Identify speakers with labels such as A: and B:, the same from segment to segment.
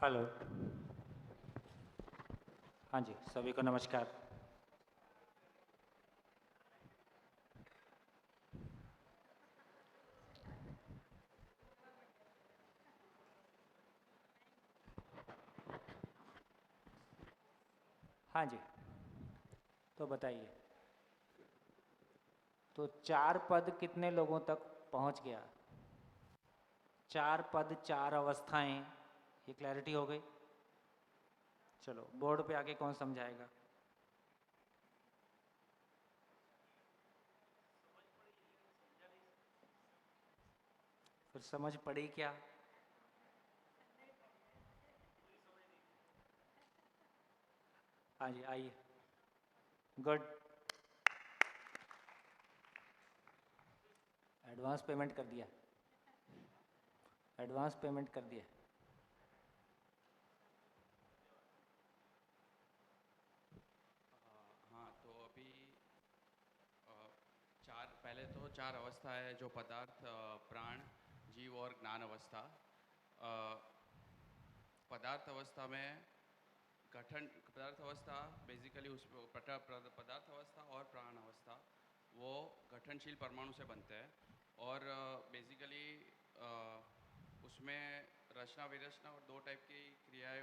A: Hello. हाँ जी, सभी को नमस्कार। हाँ जी, तो बताइए, तो चार पद कितने लोगों तक पहुंच गया? चार पद, चार अवस्थाएं, ये क्लैरिटी हो गई। चलो बोर्ड पे आके कौन समझाएगा? फिर समझ पड़ी क्या? हाँ जी, आइए। गुड। एडवांस पेमेंट कर दिया। एडवांस पेमेंट कर दिया।
B: हाँ, तो अभी पहले तो चार अवस्था है, जो पदार्थ, प्राण, जीव और ज्ञान अवस्था। अ, पदार्थ अवस्था में गठन पदार्थ अवस्था बेसिकली उस पदार्थ अवस्था और प्राण अवस्था वो गठनशील परमाणु से बनते हैं। और बेसिकली उसमें रचना विरचना और दो टाइप की क्रियाएं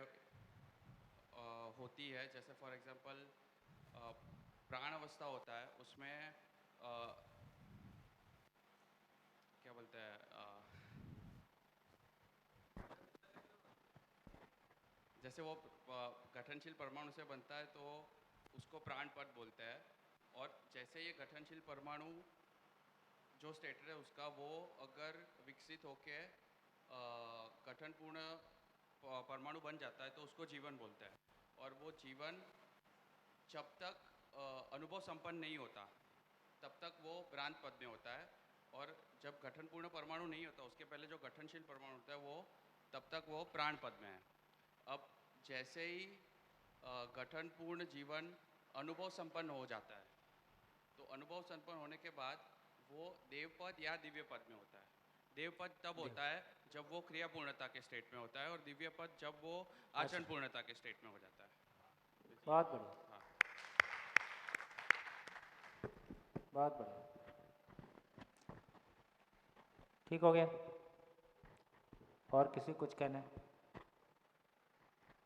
B: होती है। जैसे फॉर एग्जांपल प्राण अवस्था होता है, उसमें क्या बोलते हैं, जैसे वो गठनशील परमाणु से बनता है तो उसको प्राण पद बोलते हैं। और जैसे ये गठनशील परमाणु जो स्टेटर है उसका, वो अगर विकसित होके गठनपूर्ण परमाणु बन जाता है तो उसको जीवन बोलते हैं। और वो जीवन जब तक अनुभव संपन्न नहीं होता तब तक वो भ्रांत पद में होता है। और जब गठनपूर्ण परमाणु नहीं होता, उसके पहले जो गठनशील परमाणु होता है वो तब तक वो प्राण पद में है। अब जैसे ही गठनपूर्ण जीवन अनुभव संपन्न हो जाता है, तो अनुभव संपन्न होने के बाद वो देवपद या दिव्य पद में होता है। देवपद तब
A: देव।
B: होता है जब वो क्रिया पूर्णता के स्टेट में होता है, और दिव्य पद जब वो
A: अच्छा,
B: आचरण पूर्णता के स्टेट में हो जाता है।
A: बहुत बढ़िया,
B: हाँ।
A: बहुत बढ़िया। ठीक हो गया? और किसी कुछ कहना है?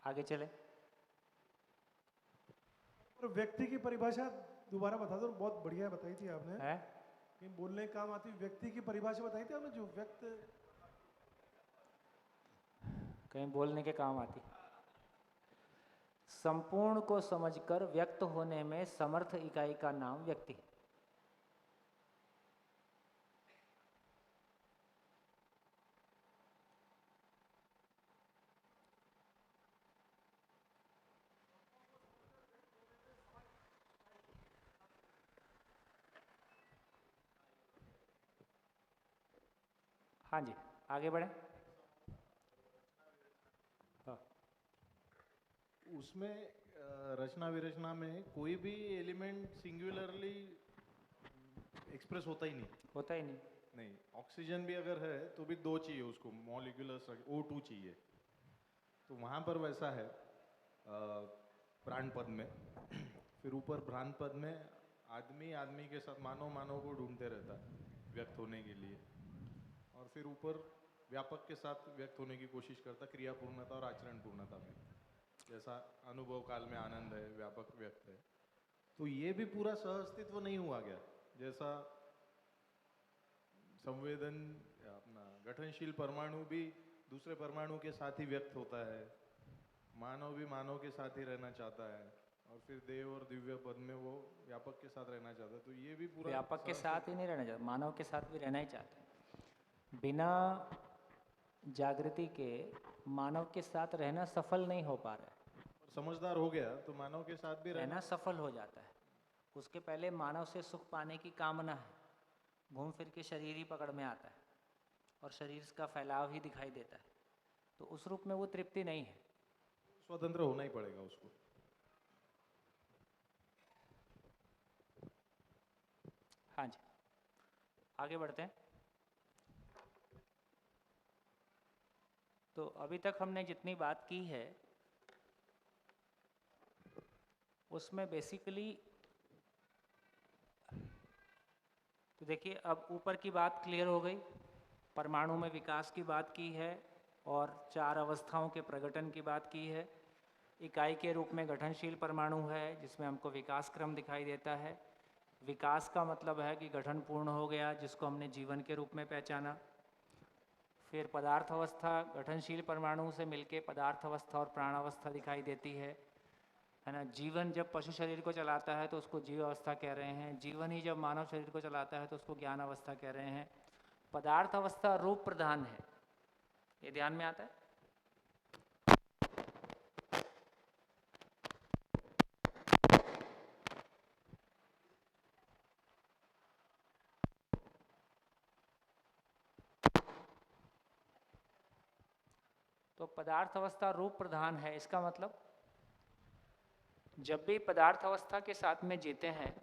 A: आगे चले।
C: और व्यक्ति की परिभाषा दोबारा बता दो, बहुत बढ़िया बताई थी आपने।
A: है?
C: कहीं बोलने के काम आती हुई व्यक्ति की परिभाषा बताई थी आपने, जो व्यक्त।
A: कहीं बोलने के काम आती। संपूर्ण को समझकर व्यक्त होने में समर्थ इकाई का नाम व्यक्ति है। हाँ जी, आगे बढ़े। हाँ।
D: उसमें रचना विरचना में कोई भी एलिमेंट सिंगुलरली एक्सप्रेस होता ही नहीं।
A: होता ही नहीं।
D: नहीं, ऑक्सीजन भी अगर है तो भी दो चाहिए उसको, मॉलिक्यूलर O2 चाहिए। तो वहाँ पर वैसा है प्राण पद में। फिर ऊपर भ्रांत पद में आदमी आदमी के साथ मानव मानव को ढूंढते रहता है व्यक्त होने के लिए। और फिर ऊपर व्यापक के साथ व्यक्त होने की कोशिश करता, क्रिया पूर्णता और आचरण पूर्णता में। जैसा अनुभव काल में आनंद है, व्यापक व्यक्त है। तो ये भी पूरा सह अस्तित्व नहीं हुआ गया। जैसा संवेदन अपना गठनशील परमाणु भी दूसरे परमाणु के साथ ही व्यक्त होता है, मानव भी मानव के साथ ही रहना चाहता है, और फिर देव और दिव्य पद में वो व्यापक के साथ रहना चाहता है। तो ये भी पूरा
A: व्यापक के
D: सह
A: साथ ही नहीं रहना चाहते, मानव के साथ भी रहना ही चाहते हैं। बिना जागृति के मानव के साथ रहना सफल नहीं हो पा रहा है।
D: समझदार हो गया तो मानव के साथ भी
A: रहना
D: रहना।
A: सफल हो जाता है। उसके पहले मानव से सुख पाने की कामना है, घूम फिर के शरीर ही पकड़ में आता है और शरीर का फैलाव ही दिखाई देता है। तो उस रूप में वो तृप्ति नहीं है।
D: स्वतंत्र होना ही पड़ेगा उसको।
A: हाँ जी, आगे बढ़ते हैं। तो अभी तक हमने जितनी बात की है उसमें बेसिकली तो देखिए, अब ऊपर की बात क्लियर हो गई, परमाणु में विकास की बात की है और 4 अवस्थाओं के प्रगटन की बात की है। इकाई के रूप में गठनशील परमाणु है जिसमें हमको विकास क्रम दिखाई देता है। विकास का मतलब है कि गठन पूर्ण हो गया, जिसको हमने जीवन के रूप में पहचाना। फिर पदार्थ अवस्था गठनशील परमाणु से मिलके पदार्थ अवस्था और प्राण अवस्था दिखाई देती है ना। जीवन जब पशु शरीर को चलाता है तो उसको जीव अवस्था कह रहे हैं। जीवन ही जब मानव शरीर को चलाता है तो उसको ज्ञान अवस्था कह रहे हैं। पदार्थ अवस्था रूप प्रधान है, ये ध्यान में आता है। तो पदार्थ अवस्था रूप प्रधान है, इसका मतलब जब भी पदार्थ अवस्था के साथ में जीते हैं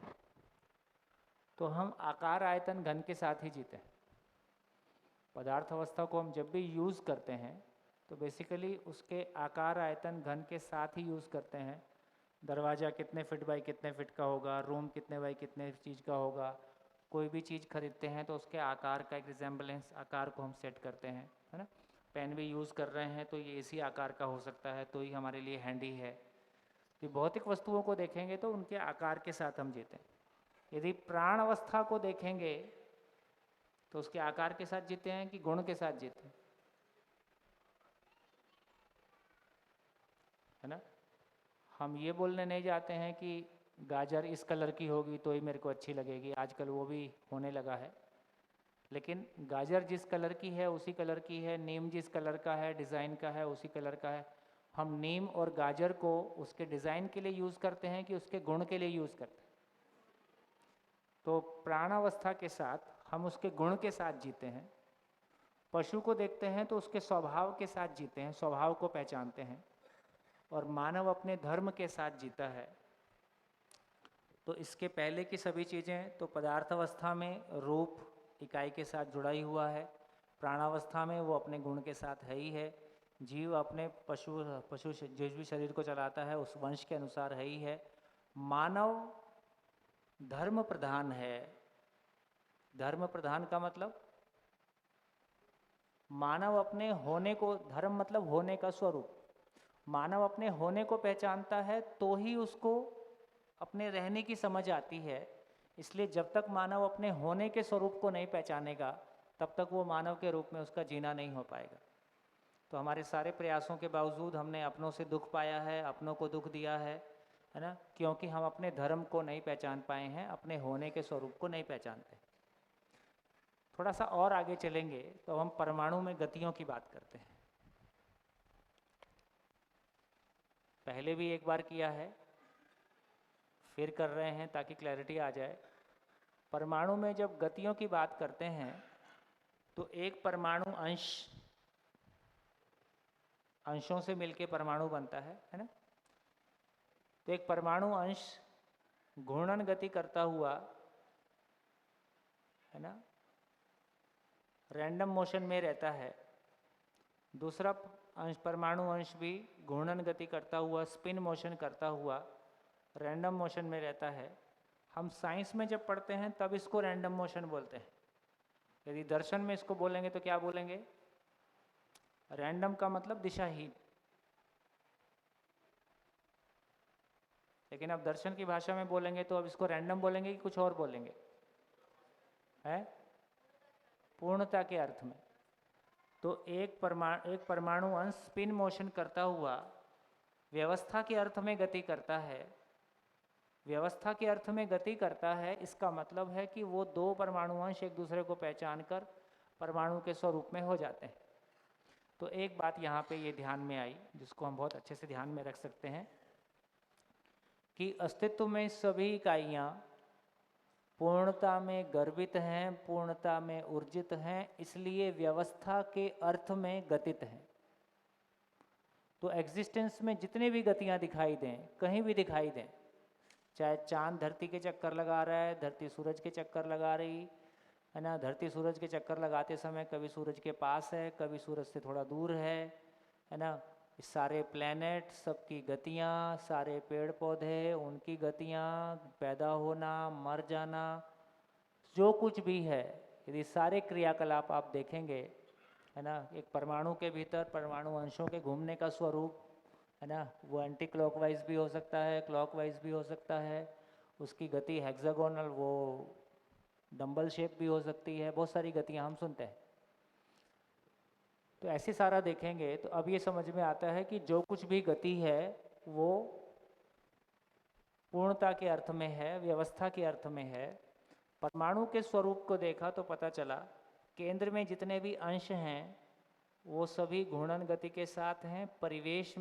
A: तो हम आकार आयतन घन के साथ ही जीते हैं। पदार्थ अवस्था को हम जब भी यूज़ करते हैं तो बेसिकली उसके आकार आयतन घन के साथ ही यूज़ करते हैं। दरवाज़ा कितने फिट बाई कितने फिट का होगा, रूम कितने बाई कितने चीज़ का होगा। कोई भी चीज़ खरीदते हैं तो उसके आकार का एक रिजेम्बलेंस आकार को हम सेट करते हैं, है ना। पेन भी यूज़ कर रहे हैं तो ये इसी आकार का हो सकता है तो ही हमारे लिए हैंडी है। तो भौतिक वस्तुओं को देखेंगे तो उनके आकार के साथ हम जीते हैं। यदि प्राण अवस्था को देखेंगे तो उसके आकार के साथ जीते हैं कि गुण के साथ जीते हैं, है ना। हम ये बोलने नहीं जाते हैं कि गाजर इस कलर की होगी तो ही मेरे को अच्छी लगेगी, आजकल वो भी होने लगा है। लेकिन गाजर जिस कलर की है उसी कलर की है, नीम जिस कलर का है डिज़ाइन का है उसी कलर का है। हम नीम और गाजर को उसके डिज़ाइन के लिए यूज़ करते हैं कि उसके गुण के लिए यूज़ करते हैं। तो प्राणावस्था के साथ हम उसके गुण के साथ जीते हैं। पशु को देखते हैं तो उसके स्वभाव के साथ जीते हैं, स्वभाव को पहचानते हैं। और मानव अपने धर्म के साथ जीता है। तो इसके पहले की सभी चीज़ें तो पदार्थ अवस्था में रूप इकाई के साथ जुड़ा ही हुआ है, प्राणावस्था में वो अपने गुण के साथ है ही है। जीव अपने पशु जिस भी शरीर को चलाता है उस वंश के अनुसार है ही है। मानव धर्म प्रधान है। धर्म प्रधान का मतलब मानव अपने होने को, धर्म मतलब होने का स्वरूप, मानव अपने होने को पहचानता है तो ही उसको अपने रहने की समझ आती है। इसलिए जब तक मानव अपने होने के स्वरूप को नहीं पहचानेगा तब तक वो मानव के रूप में उसका जीना नहीं हो पाएगा। तो हमारे सारे प्रयासों के बावजूद हमने अपनों से दुख पाया है, अपनों को दुख दिया है ना, क्योंकि हम अपने धर्म को नहीं पहचान पाए हैं, अपने होने के स्वरूप को नहीं पहचानते। थोड़ा सा और आगे चलेंगे तो हम परमाणु में गतियों की बात करते हैं। पहले भी एक बार किया है, फिर कर रहे हैं ताकि क्लैरिटी आ जाए। परमाणु में जब गतियों की बात करते हैं तो एक परमाणु अंशों से मिलके परमाणु बनता है ना। तो एक परमाणु अंश घूर्णन गति करता हुआ, है ना, रैंडम मोशन में रहता है। दूसरा परमाणु अंश भी घूर्णन गति करता हुआ, स्पिन मोशन करता हुआ रैंडम मोशन में रहता है। हम साइंस में जब पढ़ते हैं तब इसको रैंडम मोशन बोलते हैं। यदि दर्शन में इसको बोलेंगे तो क्या बोलेंगे? रैंडम का मतलब दिशाहीन। लेकिन अब दर्शन की भाषा में बोलेंगे तो अब इसको रैंडम बोलेंगे कि कुछ और बोलेंगे? है पूर्णता के अर्थ में। तो एक परमाणु अंश स्पिन मोशन करता हुआ व्यवस्था के अर्थ में गति करता है। व्यवस्था के अर्थ में गति करता है, इसका मतलब है कि वो दो परमाणु अंश एक दूसरे को पहचान कर परमाणु के स्वरूप में हो जाते हैं। तो एक बात यहाँ पे ये ध्यान में आई जिसको हम बहुत अच्छे से ध्यान में रख सकते हैं कि अस्तित्व में सभी इकाइयाँ पूर्णता में गर्भित हैं, पूर्णता में ऊर्जित हैं, इसलिए व्यवस्था के अर्थ में गतित हैं। तो एग्जिस्टेंस में जितने भी गतियाँ दिखाई दें, कहीं भी दिखाई दें, चाहे चांद धरती के चक्कर लगा रहा है, धरती सूरज के चक्कर लगा रही है ना, धरती सूरज के चक्कर लगाते समय कभी सूरज के पास है, कभी सूरज से थोड़ा दूर है, है ना, सारे प्लैनेट, सबकी गतियाँ, सारे पेड़ पौधे, उनकी गतियाँ, पैदा होना, मर जाना, जो कुछ भी है, यदि सारे क्रियाकलाप आप देखेंगे, है ना, एक परमाणु के भीतर परमाणु अंशों के घूमने का स्वरूप, है ना, वो एंटी क्लॉकवाइज भी हो सकता है, क्लॉकवाइज भी हो सकता है, उसकी गति हेक्सागोनल, वो डंबल शेप भी हो सकती है, बहुत सारी गतियाँ हम सुनते हैं। तो ऐसे सारा देखेंगे तो अब ये समझ में आता है कि जो कुछ भी गति है वो पूर्णता के अर्थ में है, व्यवस्था के अर्थ में है। परमाणु के स्वरूप को देखा तो पता चला केंद्र में जितने भी अंश हैं वो सभी घूर्णन गति के साथ हैं। परिवेश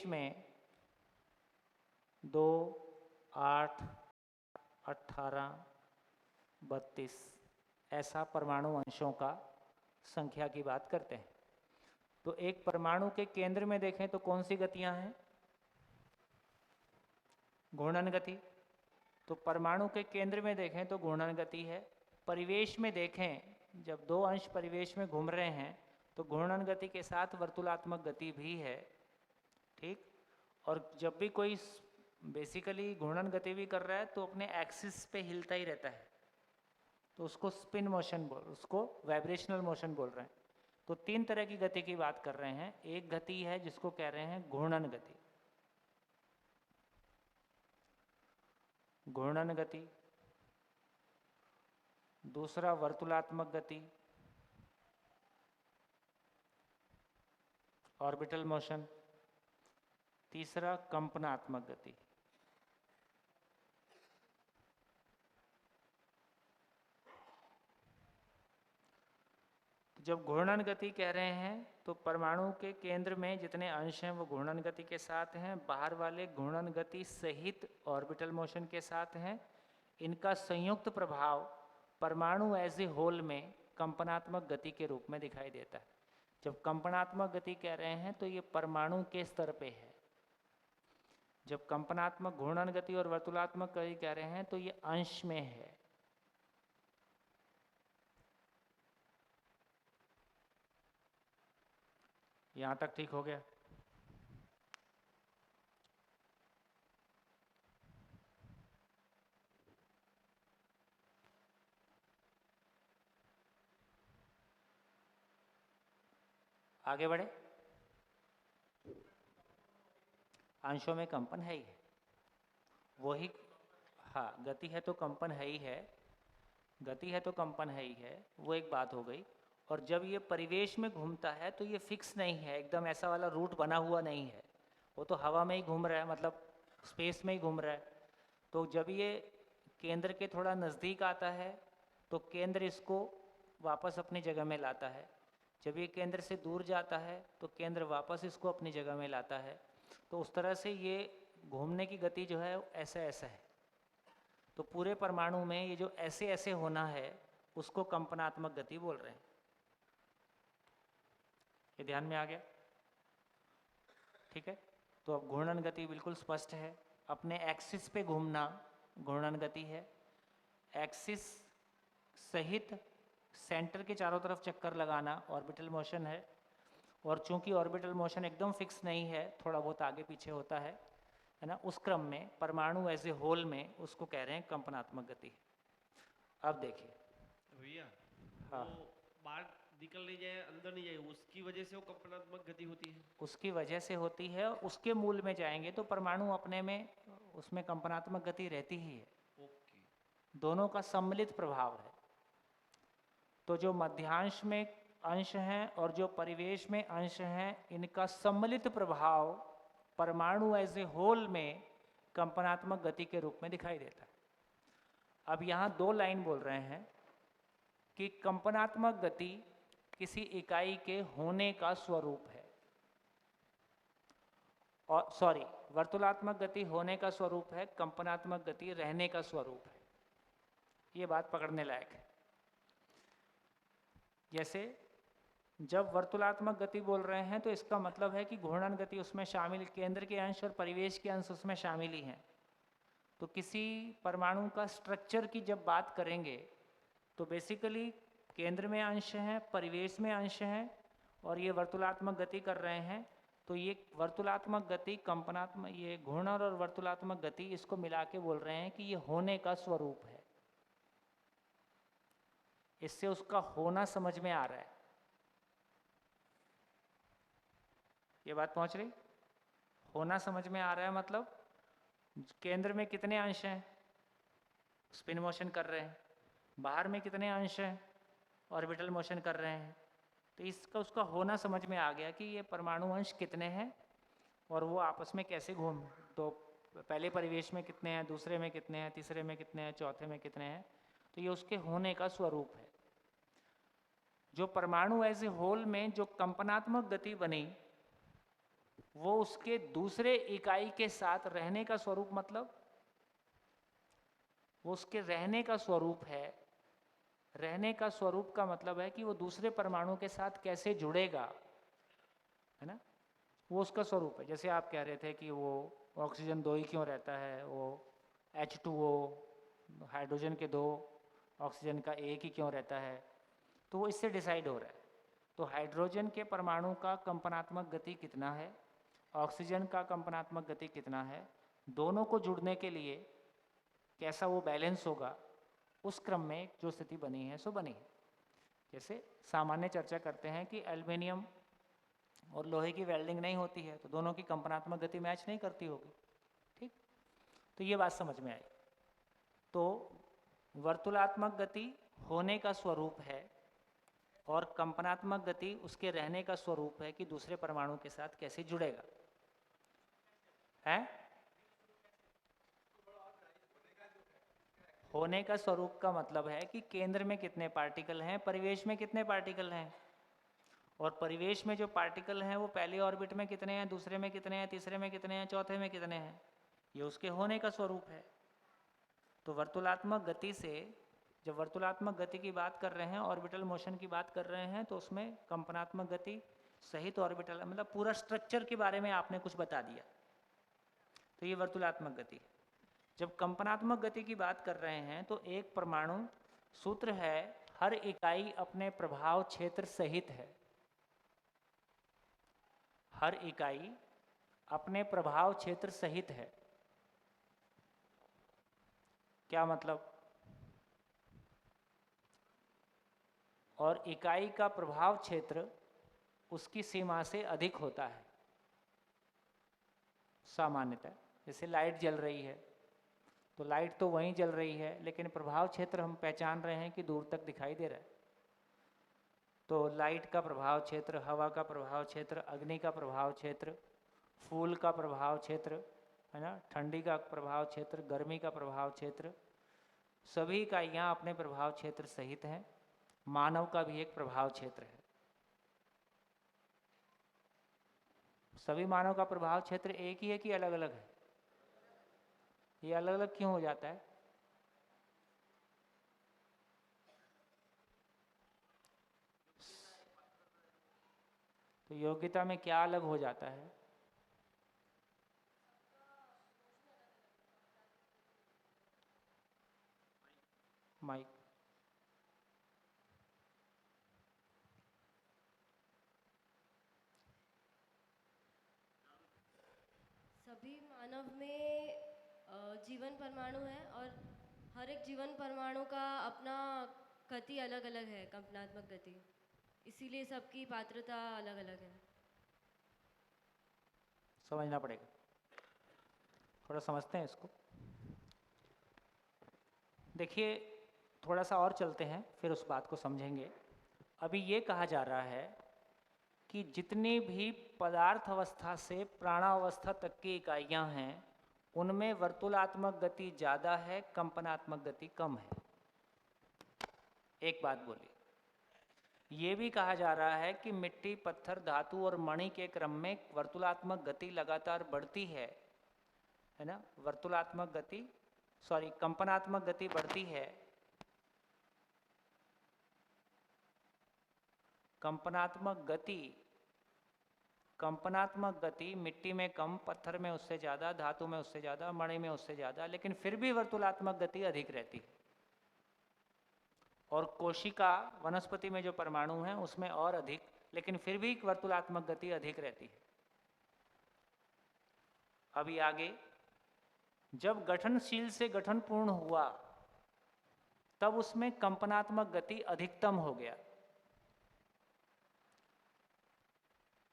A: में 2, 8, 18, 32 ऐसा परमाणु अंशों का संख्या की बात करते हैं। तो एक परमाणु के केंद्र में देखें तो कौन सी गतियां हैं? घूर्णन गति। तो परमाणु के केंद्र में देखें तो घूर्णन गति है। परिवेश में देखें, जब दो अंश परिवेश में घूम रहे हैं तो घूर्णन गति के साथ वर्तुलात्मक गति भी है, ठीक। और जब भी कोई बेसिकली घूर्णन गति भी कर रहा है तो अपने एक्सिस पे हिलता ही रहता है, तो उसको स्पिन मोशन उसको वाइब्रेशनल मोशन बोल रहे हैं। तो 3 तरह की गति की बात कर रहे हैं। एक गति है जिसको कह रहे हैं घूर्णन गति, घूर्णन गति। दूसरा वर्तुलात्मक गति, ऑर्बिटल मोशन। तीसरा कंपनात्मक गति। जब घूर्णन गति कह रहे हैं तो परमाणु के केंद्र में जितने अंश हैं वो घूर्णन गति के साथ हैं, बाहर वाले घूर्णन गति सहित ऑर्बिटल मोशन के साथ हैं। इनका संयुक्त प्रभाव परमाणु एज ए होल में कंपनात्मक गति के रूप में दिखाई देता है। जब कंपनात्मक गति कह रहे हैं तो ये परमाणु के स्तर पे है। जब कंपनात्मक घूर्णन गति और वर्तुलात्मक गति कह रहे हैं तो ये अंश में है। यहां तक ठीक हो गया? आगे बढ़े। अंशों में कंपन है ही है, वही। हाँ, गति है तो कंपन है ही है, गति है तो कंपन है ही है, वो एक बात हो गई। और जब ये परिवेश में घूमता है तो ये फिक्स नहीं है, एकदम ऐसा वाला रूट बना हुआ नहीं है, वो तो हवा में ही घूम रहा है, मतलब स्पेस में ही घूम रहा है। तो जब ये केंद्र के थोड़ा नज़दीक आता है तो केंद्र इसको वापस अपनी जगह में लाता है। जब ये केंद्र से दूर जाता है तो केंद्र वापस इसको अपनी जगह में लाता है। तो उस तरह से ये घूमने की गति जो है ऐसा ऐसा है। तो पूरे परमाणु में ये जो ऐसे ऐसे होना है उसको कंपनात्मक गति बोल रहे हैं। ये ध्यान में आ गया? ठीक है। तो अब घूर्णन गति बिल्कुल स्पष्ट है। अपने एक्सिस पे घूमना घूर्णन गति है। एक्सिस सहित सेंटर के चारों तरफ चक्कर लगाना ऑर्बिटल मोशन है। और चूंकि ऑर्बिटल मोशन एकदम फिक्स नहीं है, थोड़ा बहुत आगे पीछे होता है ना, उस क्रम में परमाणु एज ए होल में उसको कह रहे हैं कंपनात्मक गति। अब देखिए
E: भैया,
A: हाँ,
E: वो बाहर निकल नहीं जाए, अंदर नहीं जाए, उसकी वजह से वो कंपनात्मक गति होती है।
A: उसकी वजह से होती है। उसके मूल में जाएंगे तो परमाणु अपने में उसमें कंपनात्मक गति रहती ही है।
E: ओके।
A: दोनों का सम्मिलित प्रभाव है। तो जो मध्यांश में अंश हैं और जो परिवेश में अंश हैं, इनका सम्मिलित प्रभाव परमाणु एज ए होल में कंपनात्मक गति के रूप में दिखाई देता है। अब यहाँ 2 लाइन बोल रहे हैं कि कंपनात्मक गति किसी इकाई के होने का स्वरूप है, और सॉरी, वर्तुलात्मक गति होने का स्वरूप है, कंपनात्मक गति रहने का स्वरूप है। ये बात पकड़ने लायक है। जैसे जब वर्तुलात्मक गति बोल रहे हैं तो इसका मतलब है कि घूर्णन गति उसमें शामिल, केंद्र के अंश और परिवेश के अंश उसमें शामिल ही हैं। तो किसी परमाणु का स्ट्रक्चर की जब बात करेंगे तो बेसिकली केंद्र में अंश हैं, परिवेश में अंश हैं और ये वर्तुलात्मक गति कर रहे हैं। तो ये वर्तुलात्मक गति, कंपनात्मक, ये घूर्णन और वर्तुलात्मक गति, इसको मिला के बोल रहे हैं कि ये होने का स्वरूप है। इससे उसका होना समझ में आ रहा है। ये बात पहुंच रही? होना समझ में आ रहा है मतलब केंद्र में कितने अंश हैं, स्पिन मोशन कर रहे हैं, बाहर में कितने अंश हैं, ऑर्बिटल मोशन कर रहे हैं। तो इसका उसका होना समझ में आ गया कि ये परमाणु अंश कितने हैं और वो आपस में कैसे घूम, तो पहले परिवेश में कितने हैं, दूसरे में कितने हैं, तीसरे में कितने हैं, चौथे में कितने हैं। तो ये उसके होने का स्वरूप है। जो परमाणु एज ए होल में जो कंपनात्मक गति बनी वो उसके दूसरे इकाई के साथ रहने का स्वरूप, मतलब वो उसके रहने का स्वरूप है। रहने का स्वरूप का मतलब है कि वो दूसरे परमाणु के साथ कैसे जुड़ेगा, है ना, वो उसका स्वरूप है। जैसे आप कह रहे थे कि वो ऑक्सीजन 2 ही क्यों रहता है, वो H2O हाइड्रोजन के 2, ऑक्सीजन का 1 ही क्यों रहता है, तो वो इससे डिसाइड हो रहा है। तो हाइड्रोजन के परमाणु का कंपनात्मक गति कितना है, ऑक्सीजन का कंपनात्मक गति कितना है, दोनों को जुड़ने के लिए कैसा वो बैलेंस होगा, उस क्रम में जो स्थिति बनी है सो बनी है। जैसे सामान्य चर्चा करते हैं कि एल्युमिनियम और लोहे की वेल्डिंग नहीं होती है तो दोनों की कंपनात्मक गति मैच नहीं करती होगी, ठीक। तो ये बात समझ में आई। तो वर्तुलात्मक गति होने का स्वरूप है और कंपनात्मक गति उसके रहने का स्वरूप है कि दूसरे परमाणु के साथ कैसे जुड़ेगा, है। होने का स्वरूप का मतलब है कि केंद्र में कितने पार्टिकल हैं, परिवेश में कितने पार्टिकल हैं, और परिवेश में जो पार्टिकल हैं वो पहले ऑर्बिट में कितने हैं, दूसरे में कितने हैं, तीसरे में कितने हैं, चौथे में कितने हैं, ये उसके होने का स्वरूप है। तो वर्तुलात्मक गति से, जब वर्तुलात्मक गति की बात कर रहे हैं, ऑर्बिटल मोशन की बात कर रहे हैं, तो उसमें कंपनात्मक गति सहित ऑर्बिटल, मतलब पूरा स्ट्रक्चर के बारे में आपने कुछ बता दिया, तो ये वर्तुलात्मक गति। जब कंपनात्मक गति की बात कर रहे हैं तो एक परमाणु सूत्र है, हर इकाई अपने प्रभाव क्षेत्र सहित है। हर इकाई अपने प्रभाव क्षेत्र सहित है। क्या मतलब? और इकाई का प्रभाव क्षेत्र उसकी सीमा से अधिक होता है सामान्यतः। जैसे लाइट जल रही है तो लाइट तो वहीं जल रही है लेकिन प्रभाव क्षेत्र हम पहचान रहे हैं कि दूर तक दिखाई दे रहा है। तो लाइट का प्रभाव क्षेत्र, हवा का प्रभाव क्षेत्र, अग्नि का प्रभाव क्षेत्र, फूल का प्रभाव क्षेत्र, है ना, ठंडी का प्रभाव क्षेत्र, गर्मी का प्रभाव क्षेत्र, सभी इकाइयाँ अपने प्रभाव क्षेत्र सहित हैं। मानव का भी एक प्रभाव क्षेत्र है। सभी मानव का प्रभाव क्षेत्र एक ही है कि अलग अलग है? ये अलग अलग क्यों हो जाता है? तो योग्यता में क्या अलग हो जाता है? माइक।
F: सभी मानव में जीवन परमाणु है और हर एक जीवन परमाणु का अपना गति अलग अलग है, कंपनात्मक गति, इसीलिए सबकी पात्रता अलग अलग है।
A: समझना पड़ेगा, थोड़ा समझते हैं इसको। देखिए, थोड़ा सा और चलते हैं फिर उस बात को समझेंगे। अभी ये कहा जा रहा है कि जितनी भी पदार्थ अवस्था से प्राणावस्था तक की इकाइयां हैं उनमें वर्तुलात्मक गति ज़्यादा है, कंपनात्मक गति कम है। एक बात बोली। ये भी कहा जा रहा है कि मिट्टी, पत्थर, धातु और मणि के क्रम में वर्तुलात्मक गति लगातार बढ़ती है ना, वर्तुलात्मक गति, सॉरी, कंपनात्मक गति बढ़ती है। कंपनात्मक गति कंपनात्मक गति मिट्टी में कम, पत्थर में उससे ज़्यादा, धातु में उससे ज़्यादा, मणि में उससे ज़्यादा, लेकिन फिर भी वर्तुलात्मक गति अधिक रहती है। और कोशिका वनस्पति में जो परमाणु हैं उसमें और अधिक, लेकिन फिर भी वर्तुलात्मक गति अधिक रहती है। अभी आगे, जब गठनशील से गठन पूर्ण हुआ तब उसमें कंपनात्मक गति अधिकतम हो गया।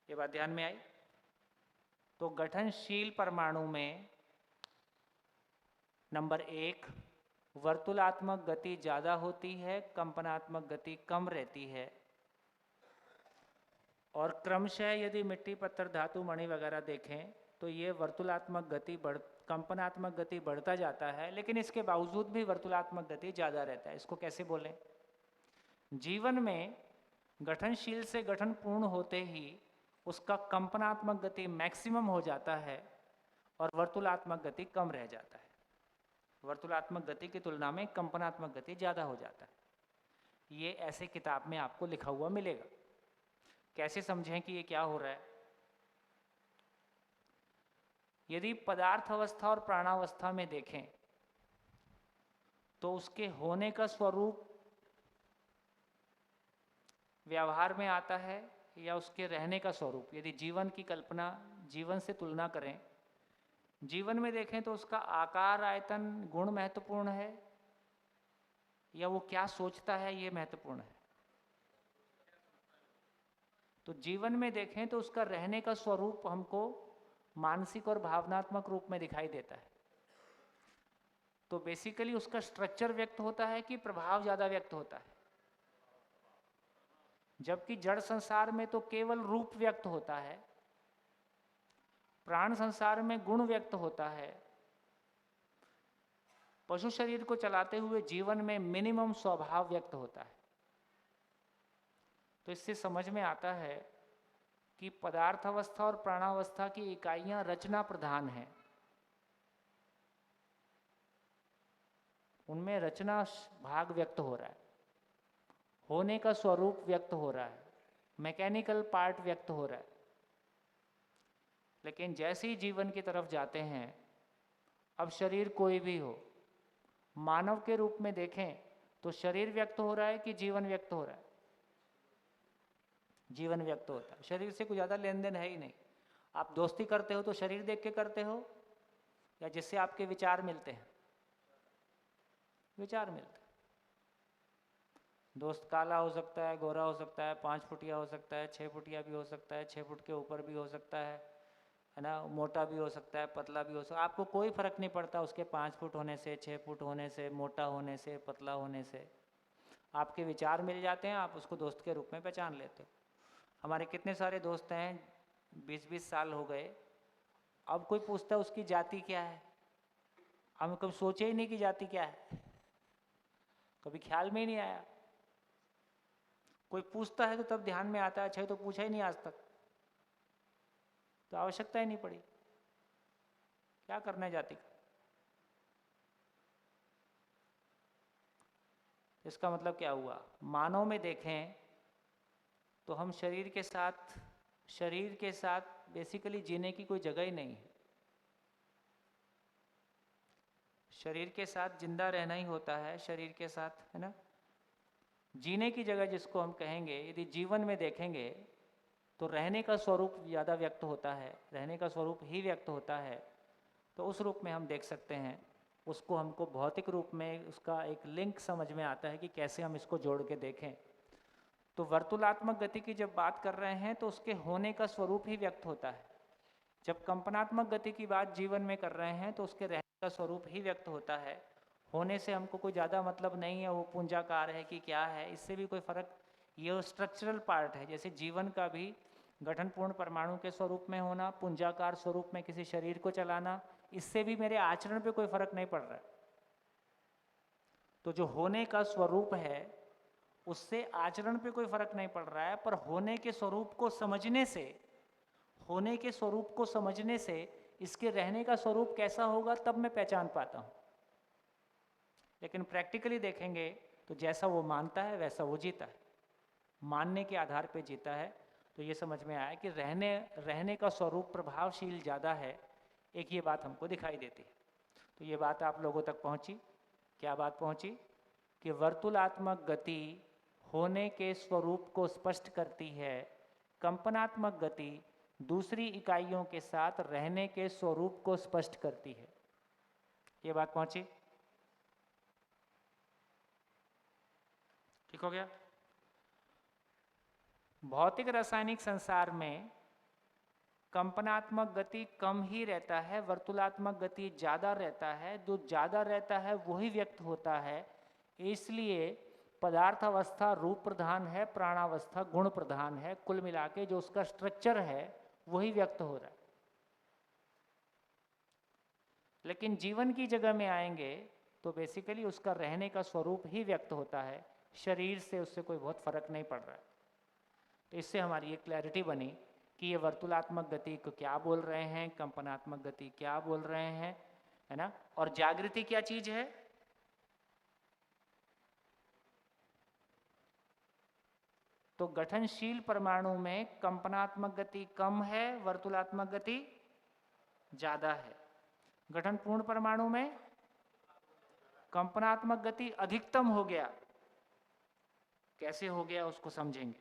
A: ये बात ध्यान में आई? तो गठनशील परमाणु में नंबर 1 वर्तुलात्मक गति ज़्यादा होती है, कंपनात्मक गति कम रहती है। और क्रमशः यदि मिट्टी, पत्थर, धातु, मणि वगैरह देखें तो ये वर्तुलात्मक गति कंपनात्मक गति बढ़ता जाता है, लेकिन इसके बावजूद भी वर्तुलात्मक गति ज़्यादा रहता है। इसको कैसे बोलें? जीवन में गठनशील से गठन पूर्ण होते ही उसका कंपनात्मक गति मैक्सिमम हो जाता है और वर्तुलात्मक गति कम रह जाता है। वर्तुलात्मक गति की तुलना में कंपनात्मक गति ज़्यादा हो जाता है। ये ऐसे किताब में आपको लिखा हुआ मिलेगा। कैसे समझें कि ये क्या हो रहा है? यदि पदार्थ अवस्था और प्राणावस्था में देखें तो उसके होने का स्वरूप व्यवहार में आता है या उसके रहने का स्वरूप। यदि जीवन की कल्पना, जीवन से तुलना करें, जीवन में देखें तो उसका आकार, आयतन, गुण महत्वपूर्ण है या वो क्या सोचता है ये महत्वपूर्ण है। तो जीवन में देखें तो उसका रहने का स्वरूप हमको मानसिक और भावनात्मक रूप में दिखाई देता है। तो बेसिकली उसका स्ट्रक्चर व्यक्त होता है कि प्रभाव ज़्यादा व्यक्त होता है, जबकि जड़ संसार में तो केवल रूप व्यक्त होता है, प्राण संसार में गुण व्यक्त होता है। पशु शरीर को चलाते हुए जीवन में मिनिमम स्वभाव व्यक्त होता है। तो इससे समझ में आता है कि पदार्थावस्था और प्राणावस्था की इकाइयां रचना प्रधान हैं। उनमें रचना भाग व्यक्त हो रहा है, होने का स्वरूप व्यक्त हो रहा है, मैकेनिकल पार्ट व्यक्त हो रहा है। लेकिन जैसे ही जीवन की तरफ जाते हैं, अब शरीर कोई भी हो, मानव के रूप में देखें तो शरीर व्यक्त हो रहा है कि जीवन व्यक्त हो रहा है? जीवन व्यक्त होता है। शरीर से कोई ज़्यादा लेन देन है ही नहीं। आप दोस्ती करते हो तो शरीर देख के करते हो या जिससे आपके विचार मिलते हैं? विचार मिलते हैं। दोस्त काला हो सकता है, गोरा हो सकता है, 5 फुटिया हो सकता है, 6 फुटिया भी हो सकता है, 6 फुट के ऊपर भी हो सकता है ना, मोटा भी हो सकता है, पतला भी हो सकता है। आपको कोई फर्क नहीं पड़ता उसके 5 फुट होने से, 6 फुट होने से, मोटा होने से, पतला होने से। आपके विचार मिल जाते हैं, आप उसको दोस्त के रूप में पहचान लेते हो। हमारे कितने सारे दोस्त हैं, 20-20 साल हो गए, अब कोई पूछता है उसकी जाति क्या है, हम कभी सोचे ही नहीं कि जाति क्या है, कभी ख्याल में ही नहीं आया। कोई पूछता है तो तब ध्यान में आता है, अच्छा तो पूछा ही नहीं आज तक, तो आवश्यकता ही नहीं पड़ी। क्या करना है जाति का? इसका मतलब क्या हुआ? मानव में देखें तो हम शरीर के साथ बेसिकली जीने की कोई जगह ही नहीं है। शरीर के साथ जिंदा रहना ही होता है, शरीर के साथ, है ना। जीने की जगह जिसको हम कहेंगे, यदि जीवन में देखेंगे तो रहने का स्वरूप ज़्यादा व्यक्त होता है, रहने का स्वरूप ही व्यक्त होता है। तो उस रूप में हम देख सकते हैं उसको। हमको भौतिक रूप में उसका एक लिंक समझ में आता है कि कैसे हम इसको जोड़ के देखें। तो वर्तुलात्मक गति की जब बात कर रहे हैं तो उसके होने का स्वरूप ही व्यक्त होता है। जब कंपनात्मक गति की बात जीवन में कर रहे हैं तो उसके रहने का स्वरूप ही व्यक्त होता है। होने से हमको कोई ज़्यादा मतलब नहीं है, वो पुंजाकार है कि क्या है, इससे भी कोई फर्क। ये स्ट्रक्चरल पार्ट है। जैसे जीवन का भी गठनपूर्ण परमाणु के स्वरूप में होना, पुंजाकार स्वरूप में किसी शरीर को चलाना, इससे भी मेरे आचरण पे कोई फर्क नहीं पड़ रहा है। तो जो होने का स्वरूप है उससे आचरण पे कोई फर्क नहीं पड़ रहा है, पर होने के स्वरूप को समझने से इसके रहने का स्वरूप कैसा होगा तब मैं पहचान पाता हूँ। लेकिन प्रैक्टिकली देखेंगे तो जैसा वो मानता है वैसा वो जीता है, मानने के आधार पे जीता है। तो ये समझ में आया कि रहने का स्वरूप प्रभावशील ज़्यादा है, एक ये बात हमको दिखाई देती है। तो ये बात आप लोगों तक पहुंची। क्या बात पहुंची? कि वर्तुलात्मक गति होने के स्वरूप को स्पष्ट करती है, कंपनात्मक गति दूसरी इकाइयों के साथ रहने के स्वरूप को स्पष्ट करती है। ये बात पहुंची? ठीक हो गया? भौतिक रासायनिक संसार में कंपनात्मक गति कम ही रहता है, वर्तुलात्मक गति ज़्यादा रहता है। जो ज़्यादा रहता है वही व्यक्त होता है। इसलिए पदार्थ अवस्था रूप प्रधान है, प्राणावस्था गुण प्रधान है। कुल मिला के जो उसका स्ट्रक्चर है वही व्यक्त हो रहा है। लेकिन जीवन की जगह में आएंगे तो बेसिकली उसका रहने का स्वरूप ही व्यक्त होता है, शरीर से उससे कोई बहुत फर्क नहीं पड़ रहा है। तो इससे हमारी ये क्लैरिटी बनी कि ये वर्तुलात्मक गति को क्या बोल रहे हैं, कंपनात्मक गति क्या बोल रहे हैं, है ना। और जागृति क्या चीज है? तो गठनशील परमाणु में कंपनात्मक गति कम है, वर्तुलात्मक गति ज्यादा है। गठनपूर्ण परमाणु में कंपनात्मक गति अधिकतम हो गया। कैसे हो गया उसको समझेंगे।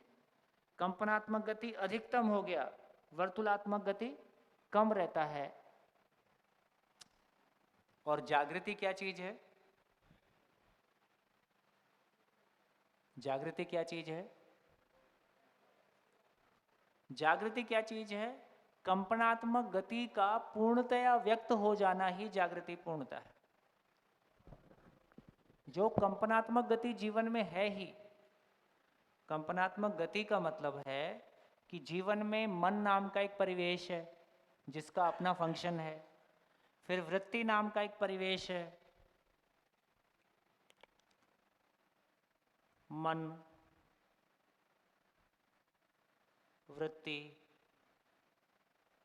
A: कंपनात्मक गति अधिकतम हो गया, वर्तुलात्मक गति कम रहता है। और जागृति क्या चीज है? जागृति क्या चीज है? जागृति क्या चीज है? कंपनात्मक गति का पूर्णतया व्यक्त हो जाना ही जागृति पूर्णता है। जो कंपनात्मक गति जीवन में है ही। कंपनात्मक गति का मतलब है कि जीवन में मन नाम का एक परिवेश है जिसका अपना फंक्शन है। फिर वृत्ति नाम का एक परिवेश है। मन, वृत्ति,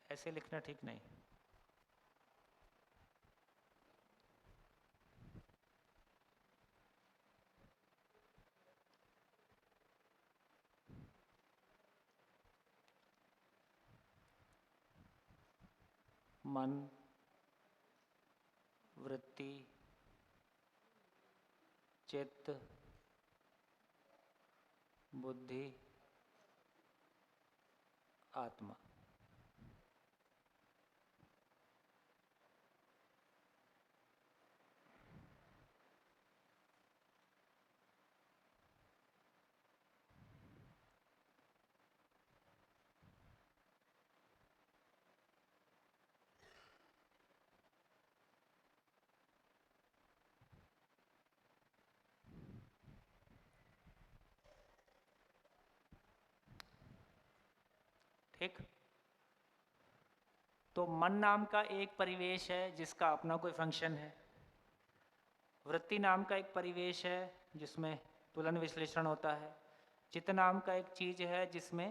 A: ऐसे लिखना ठीक नहीं। मन, वृत्ति, चित्त, बुद्धि, आत्मा। ठीक। तो मन नाम का एक परिवेश है जिसका अपना कोई फंक्शन है। वृत्ति नाम का एक परिवेश है जिसमें तुलन विश्लेषण होता है। चित्त नाम का एक चीज है जिसमें,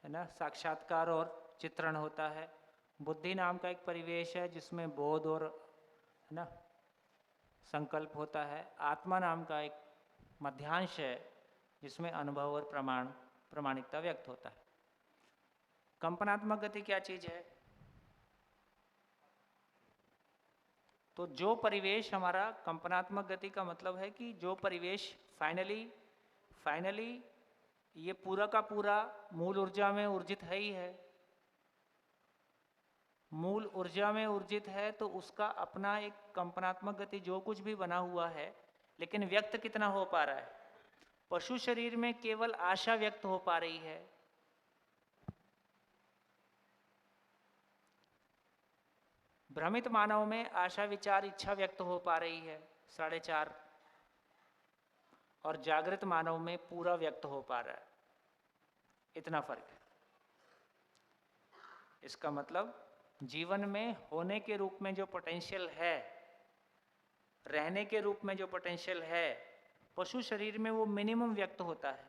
A: है ना, साक्षात्कार और चित्रण होता है। बुद्धि नाम का एक परिवेश है जिसमें बोध और, है ना, संकल्प होता है। आत्मा नाम का एक मध्यांश है जिसमें अनुभव और प्रामाणिकता व्यक्त होता है। कंपनात्मक गति क्या चीज है? तो जो परिवेश हमारा, कंपनात्मक गति का मतलब है कि जो परिवेश फाइनली ये पूरा का पूरा मूल ऊर्जा में ऊर्जित है ही है। मूल ऊर्जा में ऊर्जित है तो उसका अपना एक कंपनात्मक गति जो कुछ भी बना हुआ है, लेकिन व्यक्त कितना हो पा रहा है? पशु शरीर में केवल आशा व्यक्त हो पा रही है। भ्रमित मानव में आशा, विचार, इच्छा व्यक्त हो पा रही है 4.5, और जागृत मानव में पूरा व्यक्त हो पा रहा है। इतना फर्क है। इसका मतलब जीवन में होने के रूप में जो पोटेंशियल है, रहने के रूप में जो पोटेंशियल है, पशु शरीर में वो मिनिमम व्यक्त होता है।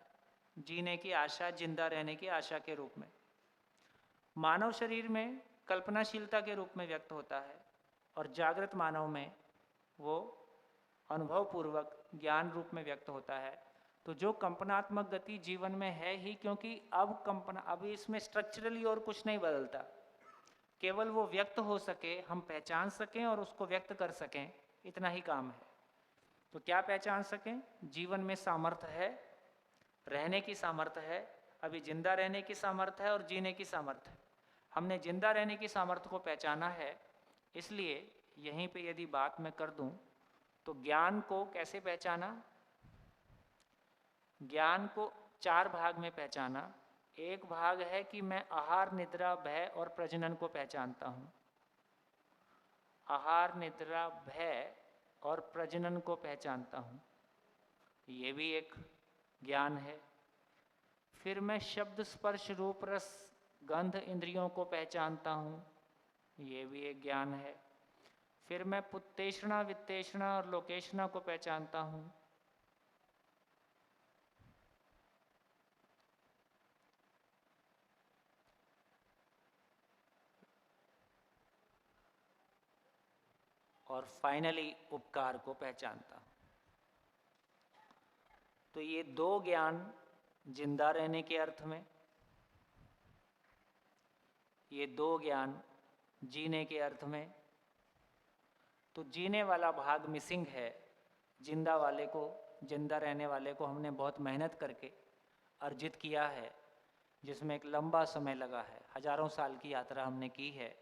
A: जीने की आशा, जिंदा रहने की आशा के रूप में। मानव शरीर में कल्पनाशीलता के रूप में व्यक्त होता है, और जागृत मानव में वो अनुभव पूर्वक ज्ञान रूप में व्यक्त होता है। तो जो कंपनात्मक गति जीवन में है ही, क्योंकि अब इसमें स्ट्रक्चरली और कुछ नहीं बदलता, केवल वो व्यक्त हो सके, हम पहचान सकें और उसको व्यक्त कर सकें, इतना ही काम है। तो क्या पहचान सकें? जीवन में सामर्थ्य है, रहने की सामर्थ्य है, अभी जिंदा रहने की सामर्थ्य है और जीने की सामर्थ्य है। हमने जिंदा रहने की सामर्थ्य को पहचाना है, इसलिए यहीं पे यदि बात मैं कर दूं तो ज्ञान को कैसे पहचाना? ज्ञान को 4 भाग में पहचाना। एक भाग है कि मैं आहार, निद्रा, भय और प्रजनन को पहचानता हूं। आहार, निद्रा, भय और प्रजनन को पहचानता हूं, ये भी एक ज्ञान है। फिर मैं शब्द, स्पर्श, रूप, रस, गंध इंद्रियों को पहचानता हूं, ये भी एक ज्ञान है। फिर मैं पुत्तेषणा, वित्तेषणा और लोकेषणा को पहचानता हूं। और फाइनली उपकार को पहचानता हूं। तो ये 2 ज्ञान जिंदा रहने के अर्थ में, ये 2 ज्ञान जीने के अर्थ में। तो जीने वाला भाग मिसिंग है। जिंदा वाले को, जिंदा रहने वाले को हमने बहुत मेहनत करके अर्जित किया है, जिसमें एक लंबा समय लगा है, हजारों साल की यात्रा हमने की है।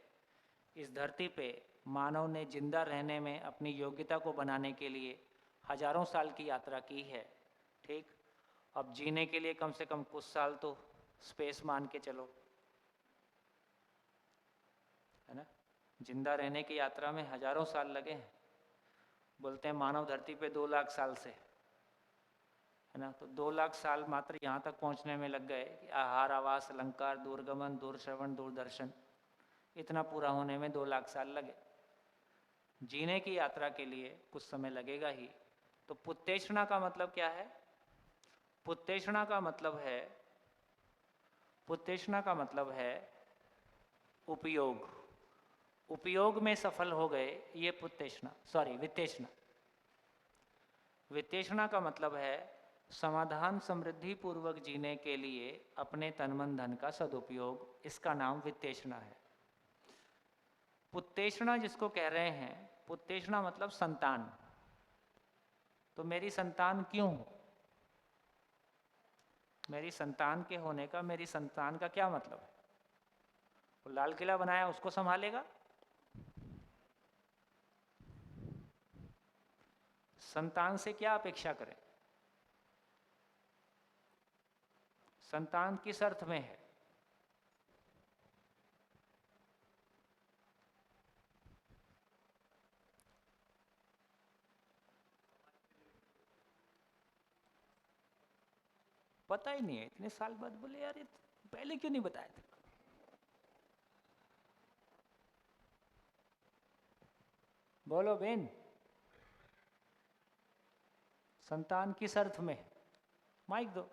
A: इस धरती पे मानव ने जिंदा रहने में अपनी योग्यता को बनाने के लिए हजारों साल की यात्रा की है, ठीक। अब जीने के लिए कम से कम कुछ साल तो स्पेस मान के चलो, है ना। जिंदा रहने की यात्रा में हजारों साल लगे हैं। बोलते हैं मानव धरती पे 2 लाख साल से, है ना। तो 2 लाख साल मात्र यहाँ तक पहुँचने में लग गए कि आहार, आवास, अलंकार, दूरगमन, दूरश्रवण, दूरदर्शन, इतना पूरा होने में 2 लाख साल लगे। जीने की यात्रा के लिए कुछ समय लगेगा ही। तो पुत्तेषणा का मतलब क्या है? पुत्तेषणा का मतलब है उपयोग। उपयोग में सफल हो गए, ये वित्तेषणा। वित्तेषणा का मतलब है समाधान, समृद्धि पूर्वक जीने के लिए अपने तन मन धन का सदुपयोग, इसका नाम वित्तेषणा है। पुत्तेषणा जिसको कह रहे हैं, पुत्तेषणा मतलब संतान। तो मेरी संतान क्यों हो? मेरी संतान के होने का, मेरी संतान का क्या मतलब है? वो लाल किला बनाया, उसको संभालेगा? संतान से क्या अपेक्षा करें? संतान किस अर्थ में है? पता ही नहीं है। इतने साल बाद बोले यार ये पहले क्यों नहीं बताया था? बोलो बेन, संतान किस अर्थ में? माइक दो।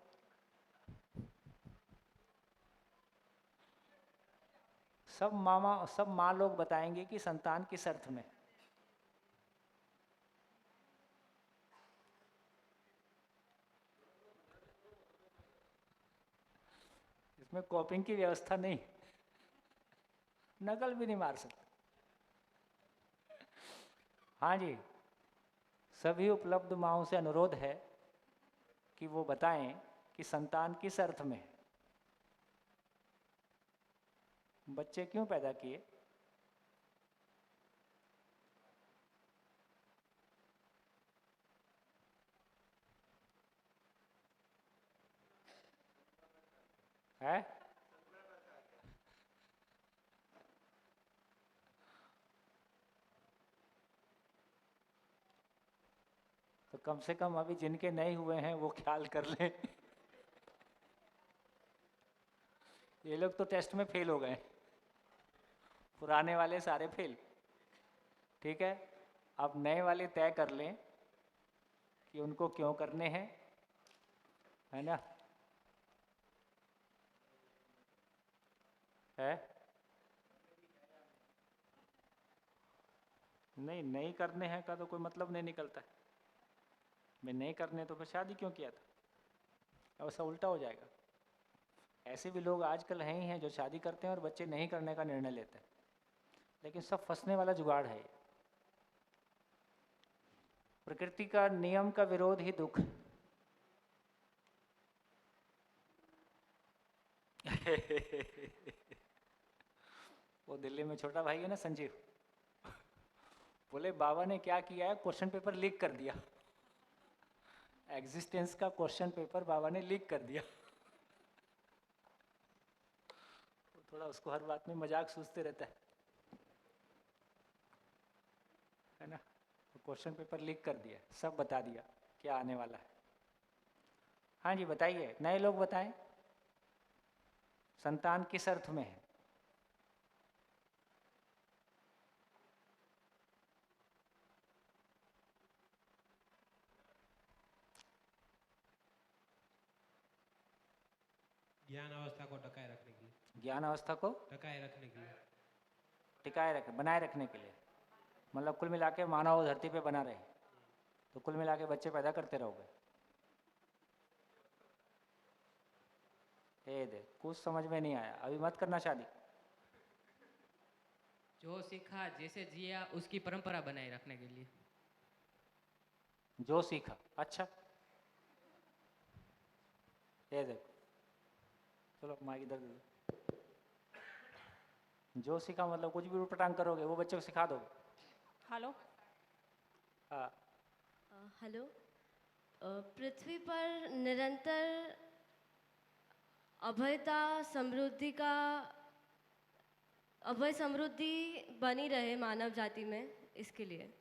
A: सब माँ लोग बताएंगे कि संतान किस अर्थ में। इसमें कॉपिंग की व्यवस्था नहीं, नकल भी नहीं मार सकते। हाँ जी, सभी उपलब्ध माँओं से अनुरोध है कि वो बताएं कि संतान किस अर्थ में है। बच्चे क्यों पैदा किए? है? तो कम से कम अभी जिनके नहीं हुए हैं वो ख्याल कर लें। ये लोग तो टेस्ट में फेल हो गए, पुराने वाले सारे फेल, ठीक है। अब नए वाले तय कर लें कि उनको क्यों करने हैं, है ना। है? नहीं करने हैं का तो कोई मतलब नहीं निकलता है। मैं नहीं करने तो मैं शादी क्यों किया था? अब ऐसा उल्टा हो जाएगा। ऐसे भी लोग आजकल हैं ही हैं जो शादी करते हैं और बच्चे नहीं करने का निर्णय लेते हैं, लेकिन सब फंसने वाला जुगाड़ है ये। प्रकृति का नियम का विरोध ही दुख है। वो दिल्ली में छोटा भाई है ना संजीव, बोले बाबा ने क्या किया है, क्वेश्चन पेपर लीक कर दिया। एग्जिस्टेंस का क्वेश्चन पेपर बाबा ने लीक कर दिया। तो थोड़ा उसको हर बात में मजाक सूझते रहता है ना। तो क्वेश्चन पेपर लीक कर दिया, सब बता दिया क्या आने वाला है। हाँ जी बताइए, नए लोग बताएं, संतान किस अर्थ में है?
G: ज्ञान अवस्था को टकाए रखने के लिए।
A: ज्ञान अवस्था को
G: टकाए रखने के लिए।
A: टिकाए रखे, बनाए रखने के लिए। मतलब कुल मिला के मानव धरती पे बना रहे, तो कुल मिला के बच्चे पैदा करते रहोगे। ए दे, कुछ समझ में नहीं आया, अभी मत करना शादी।
H: जो सीखा जैसे जिया उसकी परंपरा बनाए रखने के लिए।
A: जो सीखा, अच्छा ये देखो, चलो माइक इधर दे दो। जो सीखा मतलब कुछ भी उटपटांग करोगे वो बच्चे को सिखा दो।
I: हेलो।
A: हाँ
F: हेलो। पृथ्वी पर निरंतर अभयता समृद्धि का अभय समृद्धि बनी रहे मानव जाति में, इसके लिए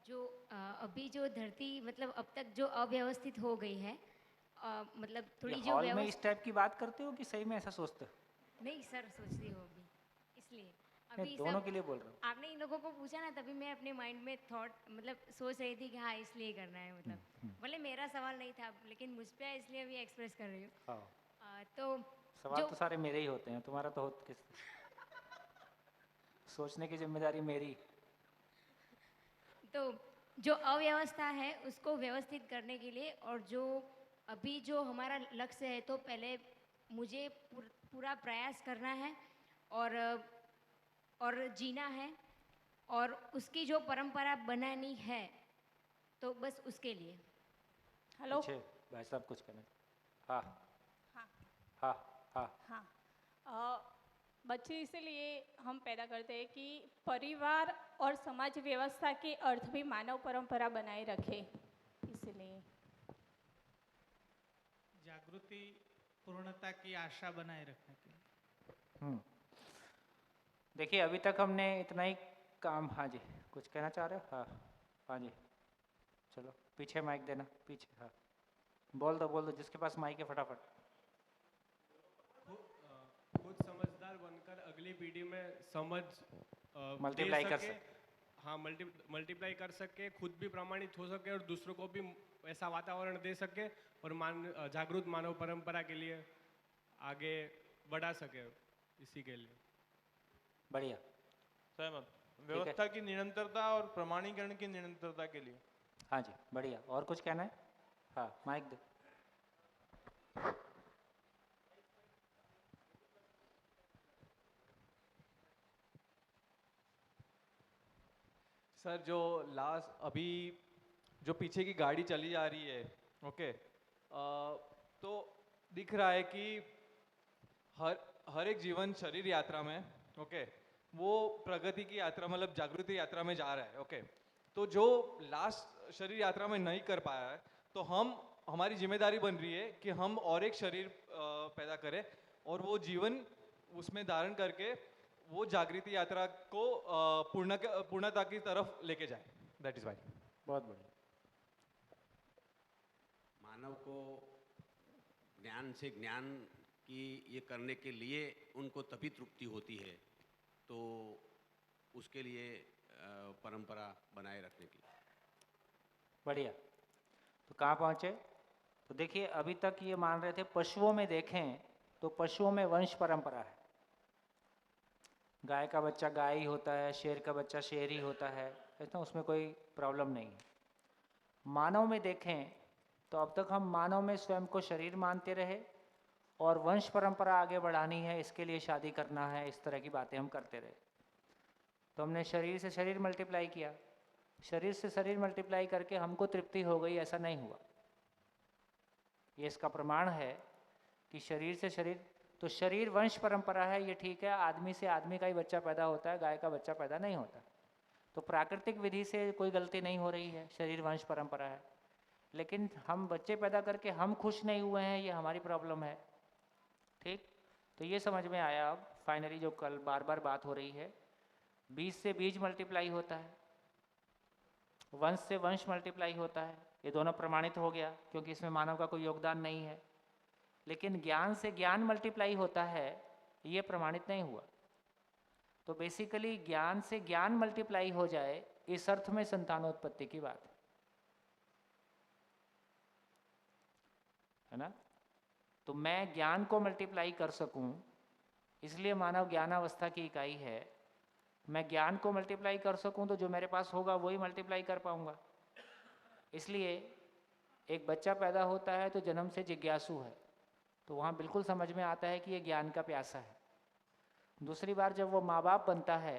J: जो अभी जो धरती मतलब अब तक जो अव्यवस्थित हो गई है, मतलब थोड़ी जो
A: हॉल में इस टाइप की बात करते हो कि सही में ऐसा सोचते हो?
J: नहीं सर, सोचती हूँ अभी, इसलिए
A: नहीं, दोनों के लिए बोल रहा हूँ।
J: आपने इन लोगों को पूछा ना, तभी मैं अपने माइंड में थॉट मतलब सोच रही थी कि हाँ इसलिए करना है, मतलब भले मेरा सवाल नहीं था लेकिन मुझ पे है इसलिए अभी एक्सप्रेस कर रही हूँ। तो
A: सवाल तो सारे मेरे ही होते हैं, तुम्हारा तो होता किस सोचने की जिम्मेदारी मेरी।
J: तो जो अव्यवस्था है उसको व्यवस्थित करने के लिए, और जो अभी जो हमारा लक्ष्य है, तो पहले मुझे पूरा प्रयास करना है और जीना है, और उसकी जो परंपरा बनानी है, तो बस उसके लिए।
I: हेलो
A: भाई साहब कुछ कहना। हाँ
I: हाँ
A: हाँ हाँ
I: हाँ। बच्चे इसलिए हम पैदा करते हैं कि परिवार और समाज व्यवस्था के अर्थ भी मानव परंपरा बनाए रखे, इसलिए।
G: जागृति पूर्णता की आशा बनाए रखने के लिए।
A: देखिए अभी तक हमने इतना ही काम। हाँ जी कुछ कहना चाह रहे हो? हाँ हाँ जी चलो पीछे माइक देना, पीछे। हाँ बोल दो जिसके पास माइक है फटाफट।
K: खुद समझदार बनकर अगली पीढ़ी में समझ
A: मल्टीप्लाई कर सके।
K: हाँ मल्टीप्लाई कर सके, खुद भी प्रमाणित हो सके और दूसरों को भी ऐसा वातावरण दे सके, और जागरूक मानव परंपरा के लिए आगे बढ़ा सके, इसी के लिए।
A: बढ़िया,
L: सहमत। व्यवस्था की निरंतरता और प्रमाणीकरण की निरंतरता के लिए।
A: हाँ जी बढ़िया। और कुछ कहना है? हाँ माइक दे।
M: सर जो लास्ट अभी जो पीछे की गाड़ी चली जा रही है, ओके, तो दिख रहा है कि हर एक जीवन शरीर यात्रा में, ओके, वो प्रगति की यात्रा मतलब जागृति यात्रा में जा रहा है, ओके। तो जो लास्ट शरीर यात्रा में नहीं कर पाया है, तो हमारी जिम्मेदारी बन रही है कि हम और एक शरीर पैदा करें और वो जीवन उसमें धारण करके वो जागृति यात्रा को पूर्णता की तरफ लेके जाए। That is Y.
A: बहुत बढ़िया।
N: मानव को ज्ञान से ज्ञान की ये करने के लिए उनको तभी तृप्ति होती है, तो उसके लिए परंपरा बनाए रखने की।
A: बढ़िया। तो कहाँ पहुँचे? तो देखिए अभी तक ये मान रहे थे, पशुओं में देखें तो पशुओं में वंश परंपरा है। गाय का बच्चा गाय ही होता है, शेर का बच्चा शेर ही होता है, ऐसा उसमें कोई प्रॉब्लम नहीं है। मानव में देखें तो अब तक हम मानव में स्वयं को शरीर मानते रहे और वंश परंपरा आगे बढ़ानी है, इसके लिए शादी करना है, इस तरह की बातें हम करते रहे। तो हमने शरीर से शरीर मल्टीप्लाई किया, शरीर से शरीर मल्टीप्लाई करके हमको तृप्ति हो गई, ऐसा नहीं हुआ। ये इसका प्रमाण है कि शरीर से शरीर, तो शरीर वंश परंपरा है, ये ठीक है, आदमी से आदमी का ही बच्चा पैदा होता है, गाय का बच्चा पैदा नहीं होता। तो प्राकृतिक विधि से कोई गलती नहीं हो रही है, शरीर वंश परंपरा है। लेकिन हम बच्चे पैदा करके हम खुश नहीं हुए हैं, ये हमारी प्रॉब्लम है। ठीक, तो ये समझ में आया अब फाइनली, जो कल बार बार बात हो रही है, बीज से बीज मल्टीप्लाई होता है, वंश से वंश मल्टीप्लाई होता है, ये दोनों प्रमाणित हो गया क्योंकि इसमें मानव का कोई योगदान नहीं है। लेकिन ज्ञान से ज्ञान मल्टीप्लाई होता है, ये प्रमाणित नहीं हुआ। तो बेसिकली ज्ञान से ज्ञान मल्टीप्लाई हो जाए, इस अर्थ में संतानोत्पत्ति की बात है ना। तो मैं ज्ञान को मल्टीप्लाई कर सकूं, इसलिए मानव ज्ञानावस्था की इकाई है। मैं ज्ञान को मल्टीप्लाई कर सकूं तो जो मेरे पास होगा वही मल्टीप्लाई कर पाऊंगा। इसलिए एक बच्चा पैदा होता है तो जन्म से जिज्ञासु है, तो वहाँ बिल्कुल समझ में आता है कि ये ज्ञान का प्यासा है। दूसरी बार जब वो माँ बाप बनता है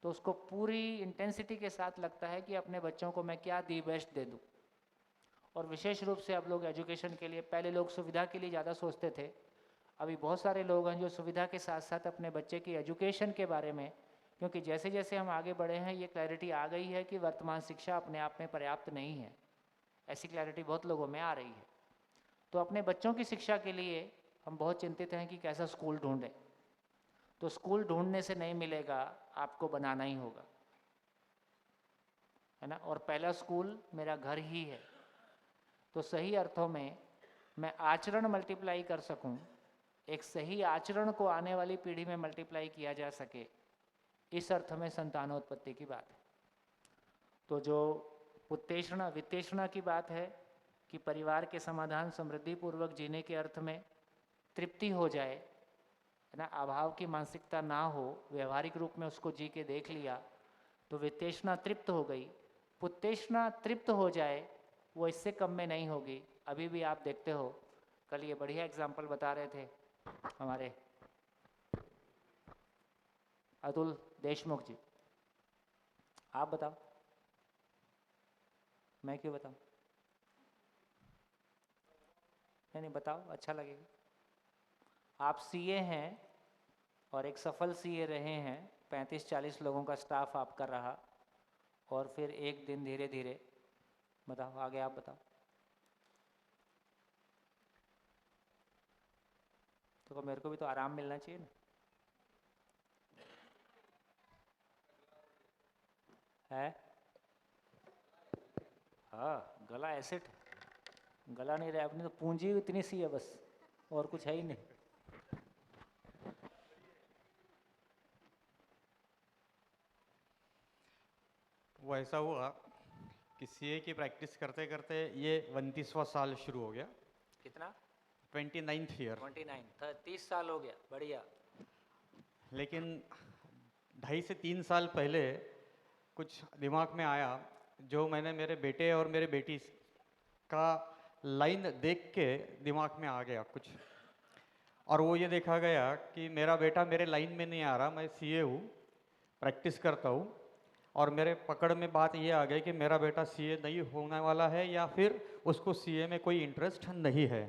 A: तो उसको पूरी इंटेंसिटी के साथ लगता है कि अपने बच्चों को मैं क्या दी बेस्ट दे दूँ। और विशेष रूप से अब लोग एजुकेशन के लिए, पहले लोग सुविधा के लिए ज़्यादा सोचते थे, अभी बहुत सारे लोग हैं जो सुविधा के साथ साथ अपने बच्चे की एजुकेशन के बारे में, क्योंकि जैसे जैसे हम आगे बढ़े हैं ये क्लैरिटी आ गई है कि वर्तमान शिक्षा अपने आप में पर्याप्त नहीं है, ऐसी क्लैरिटी बहुत लोगों में आ रही है। तो अपने बच्चों की शिक्षा के लिए हम बहुत चिंतित हैं कि कैसा स्कूल ढूंढें। तो स्कूल ढूंढने से नहीं मिलेगा, आपको बनाना ही होगा, है ना। और पहला स्कूल मेरा घर ही है। तो सही अर्थों में मैं आचरण मल्टीप्लाई कर सकूं, एक सही आचरण को आने वाली पीढ़ी में मल्टीप्लाई किया जा सके, इस अर्थ में संतानोत्पत्ति की बात है। तो जो उत्तेषणा वित्तेषणा की बात है कि परिवार के समाधान समृद्धि पूर्वक जीने के अर्थ में तृप्ति हो जाए, है ना, अभाव की मानसिकता ना हो, व्यवहारिक रूप में उसको जी के देख लिया तो वित्तेषणा तृप्त हो गई। पुत्तेषणा तृप्त हो जाए, वो इससे कम में नहीं होगी। अभी भी आप देखते हो, कल ये बढ़िया एग्जाम्पल बता रहे थे हमारे अतुल देशमुख जी। आप बताओ, मैं क्यों बताऊं? नहीं बताओ, अच्छा लगेगा। आप सीए हैं और एक सफल सीए रहे हैं, 35-40 लोगों का स्टाफ आपका रहा, और फिर एक दिन धीरे धीरे, बताओ आगे, आप बताओ। तो मेरे को भी तो आराम मिलना चाहिए ना। है हाँ, गला एसेट, गला नहीं रहा अपनी तो पूंजी इतनी सी है बस, और कुछ है ही नहीं।
O: वो ऐसा हुआ कि सीए की प्रैक्टिस करते करते ये 29वां साल शुरू हो गया।
A: कितना?
O: 29th year.
A: 29, 30 साल हो गया, बढ़िया।
O: लेकिन 2.5 से 3 साल पहले कुछ दिमाग में आया, जो मैंने मेरे बेटे और मेरे बेटी का लाइन देख के दिमाग में आ गया कुछ, और वो ये देखा गया कि मेरा बेटा मेरे लाइन में नहीं आ रहा। मैं सीए हूँ, प्रैक्टिस करता हूँ, और मेरे पकड़ में बात ये आ गई कि मेरा बेटा सीए नहीं होने वाला है, या फिर उसको सीए में कोई इंटरेस्ट नहीं है।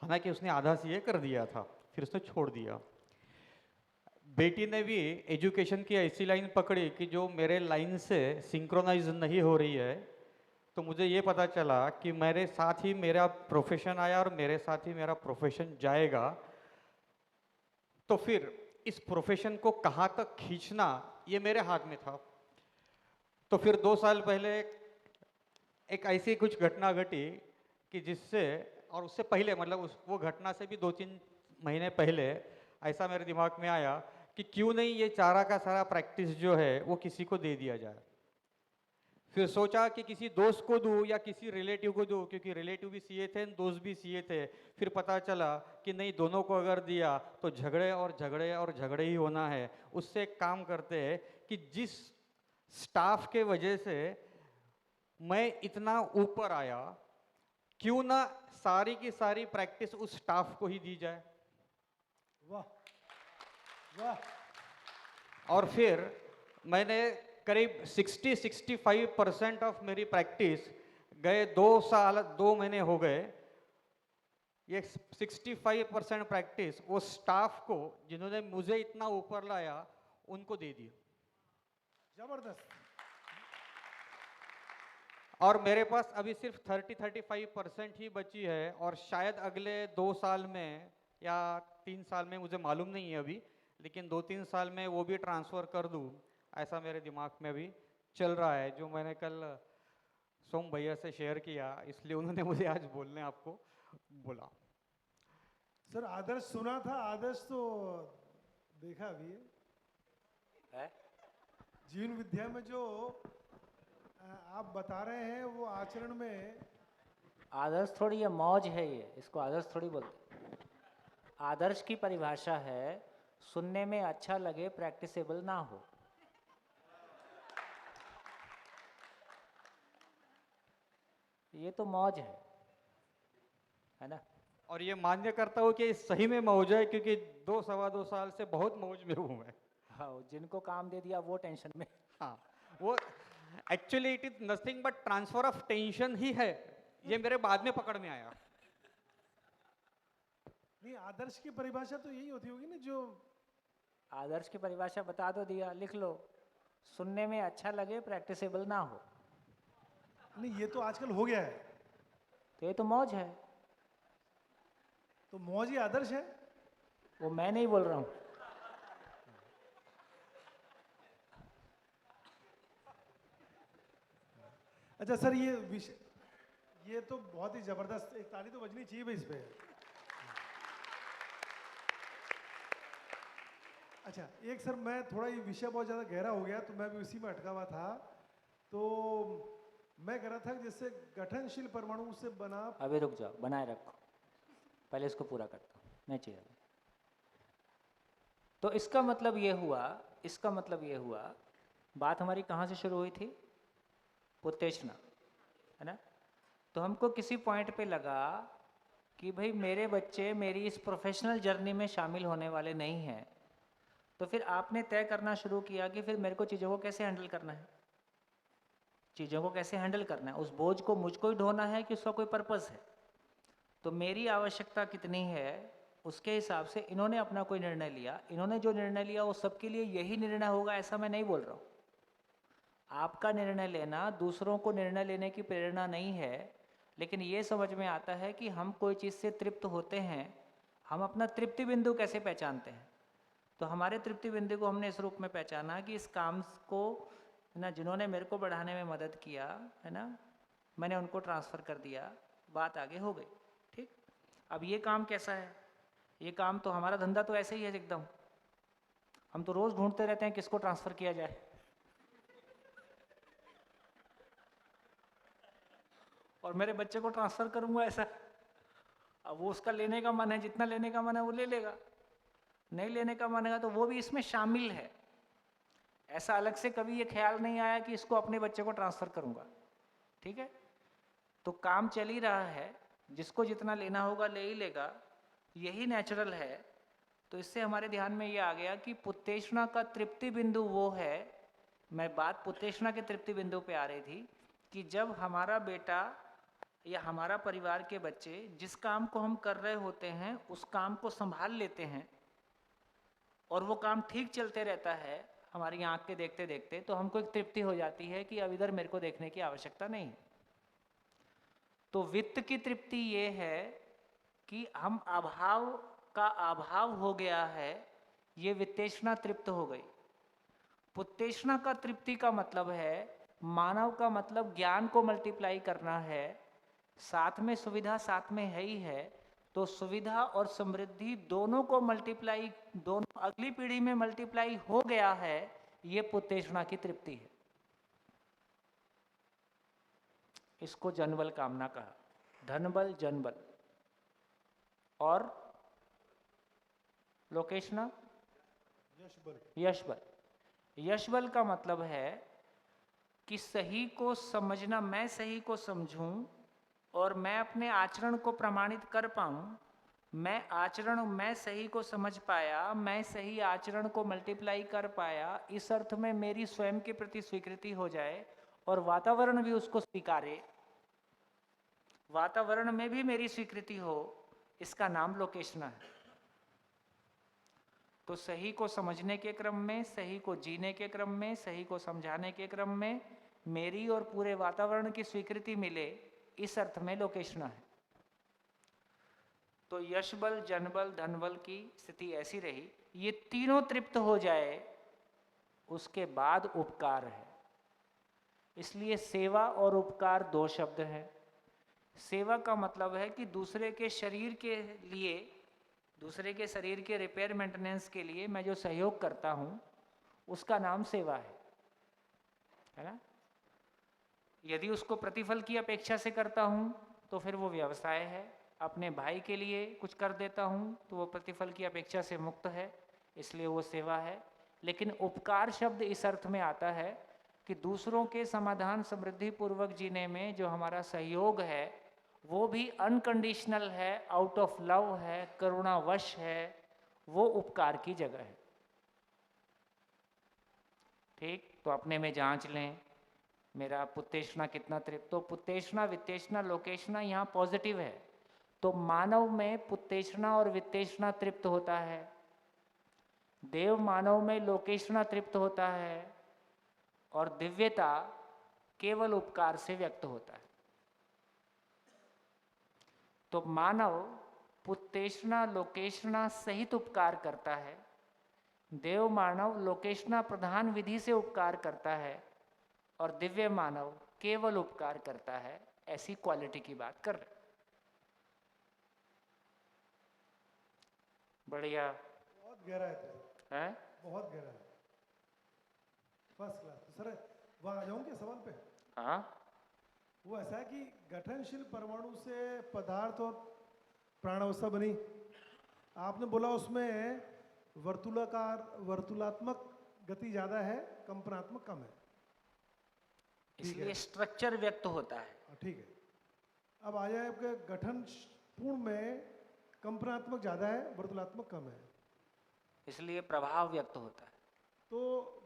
O: हालांकि उसने आधा सीए कर दिया था, फिर उसने छोड़ दिया। बेटी ने भी एजुकेशन की ऐसी लाइन पकड़ी कि जो मेरे लाइन से सिंक्रोनाइज नहीं हो रही है। तो मुझे ये पता चला कि मेरे साथ ही मेरा प्रोफेशन आया और मेरे साथ ही मेरा प्रोफेशन जाएगा। तो फिर इस प्रोफेशन को कहाँ तक खींचना, ये मेरे हाथ में था। तो फिर 2 साल पहले एक ऐसी कुछ घटना घटी कि जिससे, और उससे पहले मतलब वो घटना से भी 2-3 महीने पहले ऐसा मेरे दिमाग में आया कि क्यों नहीं ये सारा का सारा प्रैक्टिस जो है वो किसी को दे दिया जाए। फिर सोचा कि किसी दोस्त को दूँ या किसी रिलेटिव को दूँ, क्योंकि रिलेटिव भी सीए थे, दोस्त भी सीए थे। फिर पता चला कि नहीं, दोनों को अगर दिया तो झगड़े और झगड़े और झगड़े ही होना है। उससे एक काम करते हैं कि जिस स्टाफ के वजह से मैं इतना ऊपर आया, क्यों ना सारी की सारी प्रैक्टिस उस स्टाफ को ही दी जाए।
C: वाह वाह।
O: और फिर मैंने करीब 60-65% ऑफ मेरी प्रैक्टिस गए 2 महीने हो गए, ये 65% प्रैक्टिस वो स्टाफ को जिन्होंने मुझे इतना ऊपर लाया उनको दे दी।
C: जबरदस्त।
O: और मेरे पास अभी सिर्फ 30-35% ही बची है, और शायद अगले 2 साल में या 3 साल में, मुझे मालूम नहीं है अभी, लेकिन 2-3 साल में वो भी ट्रांसफ़र कर दूँ, ऐसा मेरे दिमाग में अभी चल रहा है, जो मैंने कल सोम भैया से शेयर किया, इसलिए उन्होंने मुझे आज बोलने आपको बोला।
C: सर आदर्श सुना था, आदर्श तो देखा अभी है? जीवन विद्या में जो आप बता रहे हैं वो आचरण में।
A: आदर्श थोड़ी ये मौज है, ये इसको आदर्श थोड़ी बोलते। आदर्श की परिभाषा है सुनने में अच्छा लगे, प्रैक्टिसेबल ना हो। ये तो मौज है ना।
O: और ये मान्य करता हूँ कि सही में मौज है, क्योंकि 2-2.25 साल से बहुत मौज में हूँ मैं।
A: हाँ, जिनको काम दे दिया वो टेंशन में।
O: हाँ, वो actually it is nothing but transfer of tension ही है, ये मेरे बाद में पकड़ में आया।
C: नहीं, आदर्श की परिभाषा तो यही होती होगी ना, जो
A: आदर्श की परिभाषा बता दो, दिया लिख लो, सुनने में अच्छा लगे, प्रैक्टिसेबल ना हो।
C: नहीं, ये तो आजकल हो गया है।
A: तो ये तो मौज है।
C: तो मौज ही आदर्श है।
A: वो मैं नहीं बोल रहा हूँ।
C: अच्छा सर, ये विषय, ये तो बहुत ही जबरदस्त, एक ताली तो बजनी चाहिए भाई इस पे। अच्छा, एक सर मैं थोड़ा, ये विषय बहुत ज़्यादा गहरा हो गया तो मैं भी उसी में अटका हुआ था। तो मैं कह रहा था कि जैसे गठनशील परमाणु से बना।
A: अभी रुक जाओ, बनाए रखो, पहले इसको पूरा करता हूँ, नहीं चाहिए। तो इसका मतलब ये हुआ, बात हमारी कहाँ से शुरू हुई थी? पुतेष्णा, है ना। तो हमको किसी पॉइंट पे लगा कि भाई मेरे बच्चे मेरी इस प्रोफेशनल जर्नी में शामिल होने वाले नहीं हैं। तो फिर आपने तय करना शुरू किया कि फिर मेरे को चीज़ों को कैसे हैंडल करना है, उस बोझ को मुझको ही ढोना है कि उसका कोई पर्पस है। तो मेरी आवश्यकता कितनी है उसके हिसाब से इन्होंने अपना कोई निर्णय लिया। इन्होंने जो निर्णय लिया वो सबके लिए यही निर्णय होगा ऐसा मैं नहीं बोल रहा हूँ। आपका निर्णय लेना दूसरों को निर्णय लेने की प्रेरणा नहीं है, लेकिन ये समझ में आता है कि हम कोई चीज़ से तृप्त होते हैं, हम अपना तृप्ति बिंदु कैसे पहचानते हैं। तो हमारे तृप्ति बिंदु को हमने इस रूप में पहचाना कि इस काम को ना, जिन्होंने मेरे को बढ़ाने में मदद किया है ना, मैंने उनको ट्रांसफ़र कर दिया, बात आगे हो गई। ठीक, अब ये काम कैसा है? ये काम तो हमारा धंधा तो ऐसे ही है एकदम, हम तो रोज़ ढूंढते रहते हैं किसको ट्रांसफ़र किया जाए। और मेरे बच्चे को ट्रांसफ़र करूँगा ऐसा, अब वो उसका लेने का मन है, जितना लेने का मन है वो ले लेगा, नहीं लेने का मन है तो वो भी इसमें शामिल है। ऐसा अलग से कभी ये ख्याल नहीं आया कि इसको अपने बच्चे को ट्रांसफ़र करूँगा। ठीक है, तो काम चल ही रहा है, जिसको जितना लेना होगा ले ही लेगा, यही नेचुरल है। तो इससे हमारे ध्यान में ये आ गया कि पुतेष्णा का तृप्ति बिंदु वो है, मैं बात पुतेष्णा के तृप्ति बिंदु पे आ रही थी, कि जब हमारा बेटा या हमारा परिवार के बच्चे जिस काम को हम कर रहे होते हैं उस काम को संभाल लेते हैं और वो काम ठीक चलते रहता है हमारी आँख के देखते देखते, तो हमको एक तृप्ति हो जाती है कि अब इधर मेरे को देखने की आवश्यकता नहीं है। तो वित्त की तृप्ति ये है कि हम अभाव हो गया है, ये वित्तेष्णा तृप्त हो गई। पुत्तेष्णा का तृप्ति का मतलब है, मानव का मतलब ज्ञान को मल्टीप्लाई करना है, साथ में सुविधा साथ में है ही है। तो सुविधा और समृद्धि दोनों को मल्टीप्लाई, दोनों अगली पीढ़ी में मल्टीप्लाई हो गया है, ये पुत्तेष्णा की तृप्ति है। इसको जनबल कामना कहा, धनबल जनबल। और लोकेशना यशबल। यशबल का मतलब है कि सही को समझना, मैं सही को समझूं और मैं अपने आचरण को प्रमाणित कर पाऊं, मैं सही को समझ पाया, मैं सही आचरण को मल्टीप्लाई कर पाया, इस अर्थ में मेरी स्वयं के प्रति स्वीकृति हो जाए और वातावरण भी उसको स्वीकारे, वातावरण में भी मेरी स्वीकृति हो, इसका नाम लोकेशना है। तो सही को समझने के क्रम में, सही को जीने के क्रम में, सही को समझाने के क्रम में मेरी और पूरे वातावरण की स्वीकृति मिले, इस अर्थ में लोकेशना है। तो यश बल, जन बल, धन बल की स्थिति ऐसी रही, ये तीनों तृप्त हो जाए, उसके बाद उपकार है। इसलिए सेवा और उपकार दो शब्द हैं। सेवा का मतलब है कि दूसरे के शरीर के लिए, दूसरे के शरीर के रिपेयर मेंटेनेंस के लिए मैं जो सहयोग करता हूं, उसका नाम सेवा है ना। यदि उसको प्रतिफल की अपेक्षा से करता हूं तो फिर वो व्यवसाय है। अपने भाई के लिए कुछ कर देता हूं तो वो प्रतिफल की अपेक्षा से मुक्त है, इसलिए वो सेवा है। लेकिन उपकार शब्द इस अर्थ में आता है कि दूसरों के समाधान समृद्धि पूर्वक जीने में जो हमारा सहयोग है वो भी अनकंडीशनल है, आउट ऑफ लव है, करुणावश है, वो उपकार की जगह है। ठीक, तो अपने में जांच लें, मेरा पुत्तेषणा कितना तृप्त। तो पुत्तेषणा, वित्तेषणा, लोकेशना यहाँ पॉजिटिव है। तो मानव में पुत्तेषणा और वित्तेषणा तृप्त होता है, देव मानव में लोकेशना तृप्त होता है, और दिव्यता केवल उपकार से व्यक्त होता है। तो मानव पुत्तेषणा लोकेशना सहित उपकार करता है, देव मानव लोकेशना प्रधान विधि से उपकार करता है, और दिव्य मानव केवल उपकार करता है। ऐसी क्वालिटी की बात कर रहे। बढ़िया,
C: बहुत गहरा है, बहुत गहरा है, फर्स्ट क्लास। तो सर वहाँ आ जाऊँ क्या सवाल पे?
A: हाँ,
C: वो ऐसा है कि गठनशील परमाणु से पदार्थ और प्राणावस्था बनी। आपने बोला उसमें वर्तुलात्मक गति ज़्यादा है, कंपनात्मक कम है,
A: इसलिए स्ट्रक्चर व्यक्त होता है।
C: ठीक है। अब आ जाए आपके गठन पूर्ण में कंपनात्मक ज़्यादा है, वर्तुलात्मक कम है,
A: इसलिए प्रभाव व्यक्त होता है।
C: तो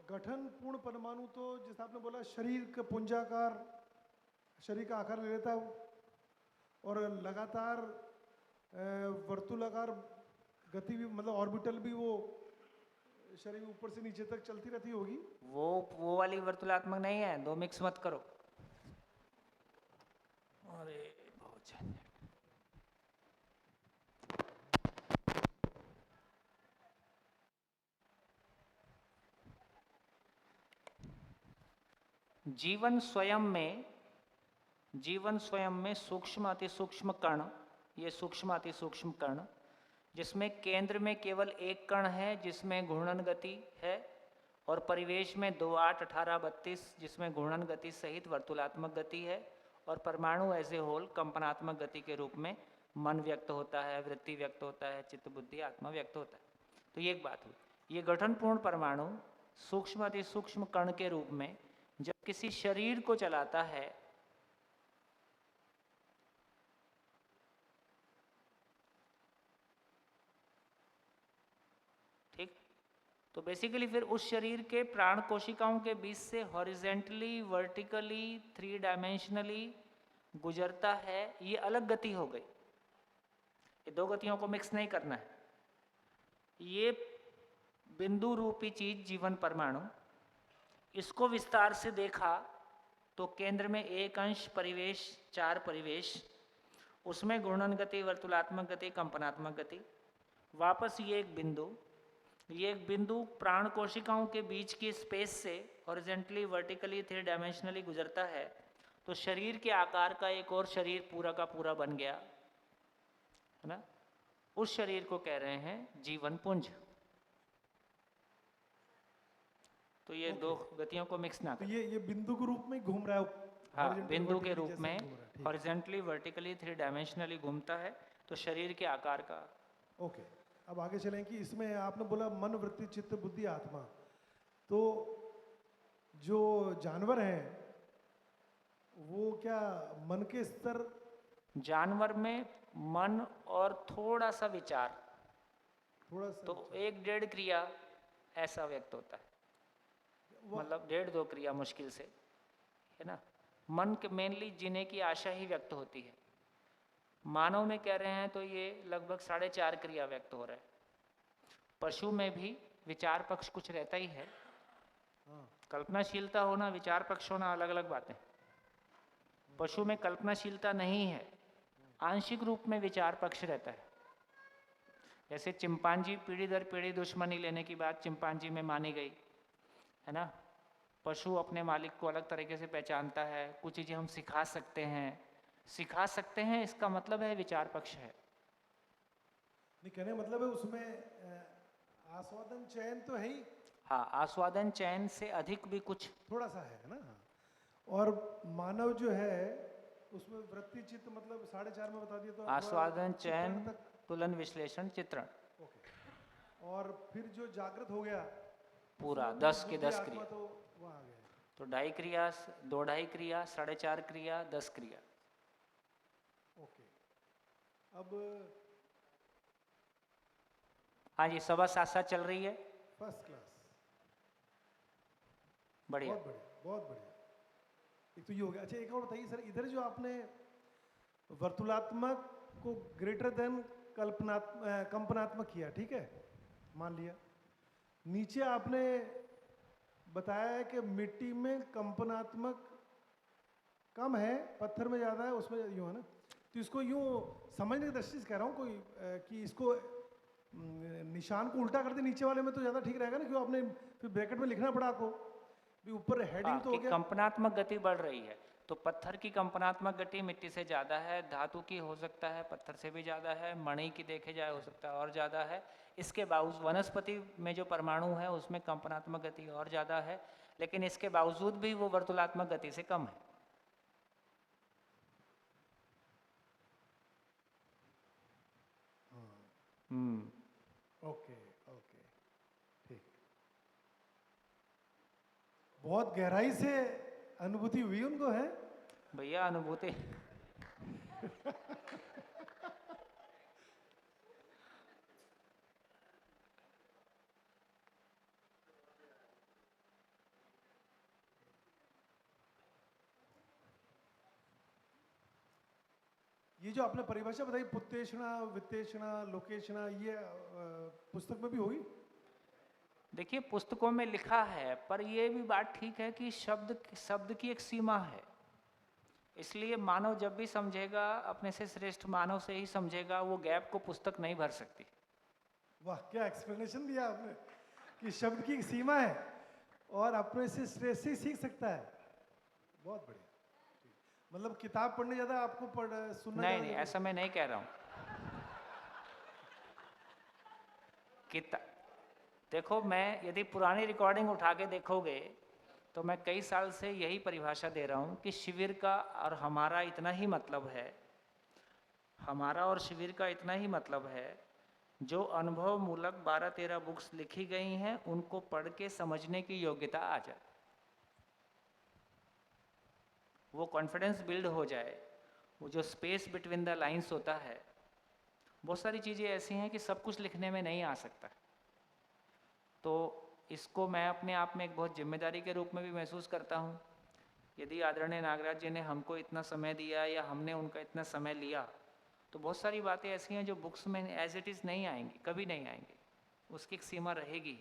C: गठन पूर्ण परमाणु तो जैसे आपने बोला शरीर का पुंजाकार, शरीर का आकार ले लेता है और लगातार वर्तुलाकार गति भी, मतलब ऑर्बिटल भी वो शरीर ऊपर से नीचे तक चलती रहती होगी।
A: वो वाली वर्तुलात्मक नहीं है, दो मिक्स मत करो। अरे बहुत झंझट। जीवन स्वयं में सूक्ष्म अति सूक्ष्म कण, ये सूक्ष्म अति सूक्ष्म कण, जिसमें केंद्र में केवल एक कण है जिसमें घूर्णन गति है, और परिवेश में 2, 8, 18, 32 जिसमें घूर्णन गति सहित वर्तुलात्मक गति है, और परमाणु एज ए होल कंपनात्मक गति के रूप में मन व्यक्त होता है, वृत्ति व्यक्त होता है, चित्त बुद्धि आत्मा व्यक्त होता है। तो ये एक बात हुई। ये गठनपूर्ण परमाणु सूक्ष्म अति सूक्ष्म कण के रूप में जब किसी शरीर को चलाता है, ठीक, तो बेसिकली फिर उस शरीर के प्राण कोशिकाओं के बीच से हॉरिजेंटली, वर्टिकली, 3 डायमेंशनली गुजरता है। ये अलग गति हो गई, ये दो गतियों को मिक्स नहीं करना है। ये बिंदु रूपी चीज जीवन परमाणु, इसको विस्तार से देखा तो केंद्र में एक अंश परिवेश, 4 परिवेश, उसमें घूर्णन गति, वर्तुलात्मक गति, कंपनात्मक गति, वापस ये एक बिंदु प्राण कोशिकाओं के बीच की स्पेस से हॉरिजेंटली, वर्टिकली, 3 डायमेंशनली गुजरता है, तो शरीर के आकार का एक और शरीर पूरा का पूरा बन गया, है ना। उस शरीर को कह रहे हैं जीवन पुंज। तो ये दो गतियों को मिक्स ना करें।
C: तो ये बिंदु के रूप में घूम रहा है।
A: हाँ, बिंदु के रूप में हॉरिजेंटली, वर्टिकली, 3 डायमेंशनली घूमता है, तो शरीर के आकार का।
C: ओके, अब आगे चलें कि इसमें आपने बोला मन, वृत्ति, चित्त, बुद्धि, आत्मा। तो जो जानवर हैं वो क्या मन के स्तर?
A: जानवर में मन और थोड़ा सा विचार,
C: थोड़ा सा
A: तो 1-1.5 क्रिया ऐसा व्यक्त होता है, मतलब 1.5-2 क्रिया मुश्किल से, है ना। मन के मेनली जीने की आशा ही व्यक्त होती है। मानव में कह रहे हैं तो ये लगभग 4.5 क्रिया व्यक्त हो रहा है। पशु में भी विचार पक्ष कुछ रहता ही है। कल्पनाशीलता होना, विचार पक्ष होना अलग अलग बातें। पशु में कल्पनाशीलता नहीं है, आंशिक रूप में विचार पक्ष रहता है। जैसे चिंपांजी पीढ़ी दर पीढ़ी दुश्मनी लेने की बात चिंपांजी में मानी गई है ना। पशु अपने मालिक को अलग तरीके से पहचानता है, कुछ चीज़ें हम सिखा सकते हैं, इसका मतलब है विचार पक्ष है।
C: नहीं, कहने का मतलब है उसमें आस्वादन चयन तो है ही।
A: हाँ, आस्वादन चयन से अधिक भी कुछ
C: थोड़ा सा है ना। और मानव जो है उसमें वृत्ति चित्त, मतलब 4.5 में बता दिया तो
A: आस्वादन चयन तुलन विश्लेषण चित्रण।
C: और फिर जो जागृत हो गया
A: पूरा 10 के 10
C: आत्मा
A: क्रिया,
C: तो वहाँ आ गया।
A: तो 2.5 क्रिया, 2.5 क्रिया, 4.5 क्रिया, 10 क्रिया।
C: ओके, अब
A: हाँ जी, सभा साथ साथ चल रही है।
C: फर्स्ट क्लास,
A: बढ़िया,
C: बहुत बढ़िया, बहुत बढ़िया। एक तो ये हो गया। अच्छा, एक और बताइए सर, इधर जो आपने वर्तुलात्मक को ग्रेटर देन कंपनात्मक किया, ठीक है, मान लिया। नीचे आपने बताया है कि मिट्टी में कंपनात्मक कम है, पत्थर में ज़्यादा है, उसमें यूँ है ना। तो इसको यूँ समझने की दृष्टि से कह रहा हूँ कोई कि इसको निशान को उल्टा कर दे नीचे वाले में तो ज़्यादा ठीक रहेगा ना। क्यों आपने फिर ब्रैकेट में लिखना पड़ा आपको भी, ऊपर हेडिंग तो हो गया।
A: कंपनात्मक गति बढ़ रही है, तो पत्थर की कंपनात्मक गति मिट्टी से ज़्यादा है, धातु की हो सकता है पत्थर से भी ज़्यादा है, मणि की देखे जाए हो सकता है और ज़्यादा है। इसके बावजूद वनस्पति में जो परमाणु है उसमें कंपनात्मक गति और ज़्यादा है, लेकिन इसके बावजूद भी वो वर्तुलात्मक गति से कम है।
C: ओके ओके, ठीक। बहुत गहराई से अनुभूति हुई उनको, है
A: भैया अनुभूति।
C: ये जो आपने परिभाषा बताई पुत्तेषणा, वित्तेषणा, लोकेषणा, ये पुस्तक में भी होगी?
A: देखिए, पुस्तकों में लिखा है, पर ये भी बात ठीक है कि शब्द की एक सीमा है। इसलिए मानव जब भी समझेगा, अपने से श्रेष्ठ मानव से ही समझेगा, वो गैप को पुस्तक नहीं भर सकती।
C: वाह, क्या एक्सप्लेनेशन दिया आपने कि शब्द की एक सीमा है और अपने से श्रेष्ठ से ही सीख सकता है। बहुत बढ़िया। मतलब किताब पढ़ने ज़्यादा आपको सुनना
A: नहीं, ऐसा मैं नहीं कह रहा हूँ। देखो, मैं यदि पुरानी रिकॉर्डिंग उठा के देखोगे तो मैं कई साल से यही परिभाषा दे रहा हूँ कि शिविर का और हमारा इतना ही मतलब है, हमारा और शिविर का इतना ही मतलब है, जो अनुभव मूलक 12-13 बुक्स लिखी गई हैं उनको पढ़ के समझने की योग्यता आ जाए, वो कॉन्फिडेंस बिल्ड हो जाए, वो जो स्पेस बिटवीन द लाइंस होता है। बहुत सारी चीज़ें ऐसी हैं कि सब कुछ लिखने में नहीं आ सकता, तो इसको मैं अपने आप में एक बहुत जिम्मेदारी के रूप में भी महसूस करता हूँ। यदि आदरणीय नागराज जी ने हमको इतना समय दिया या हमने उनका इतना समय लिया, तो बहुत सारी बातें ऐसी हैं जो बुक्स में एज इट इज़ नहीं आएंगी, कभी नहीं आएंगी, उसकी एक सीमा रहेगी।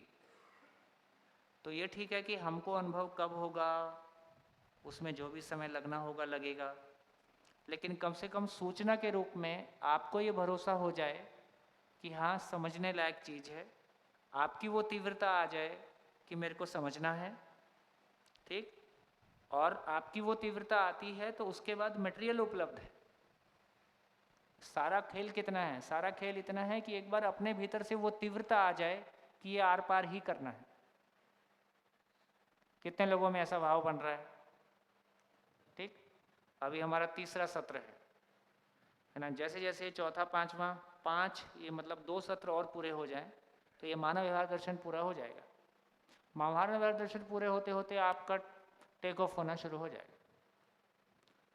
A: तो ये ठीक है कि हमको अनुभव कब होगा, उसमें जो भी समय लगना होगा लगेगा, लेकिन कम से कम सूचना के रूप में आपको ये भरोसा हो जाए कि हाँ, समझने लायक चीज़ है, आपकी वो तीव्रता आ जाए कि मेरे को समझना है, ठीक। और आपकी वो तीव्रता आती है तो उसके बाद मटेरियल उपलब्ध है। सारा खेल कितना है? सारा खेल इतना है कि एक बार अपने भीतर से वो तीव्रता आ जाए कि ये आर पार ही करना है। कितने लोगों में ऐसा भाव बन रहा है? ठीक। अभी हमारा 3रा सत्र है ना। जैसे जैसे चौथा, 5वां, 5 ये मतलब 2 सत्र और पूरे हो जाएं तो ये मानव व्यवहार दर्शन पूरा हो जाएगा। मानव व्यवहार दर्शन पूरे होते होते आपका टेक ऑफ होना शुरू हो जाएगा।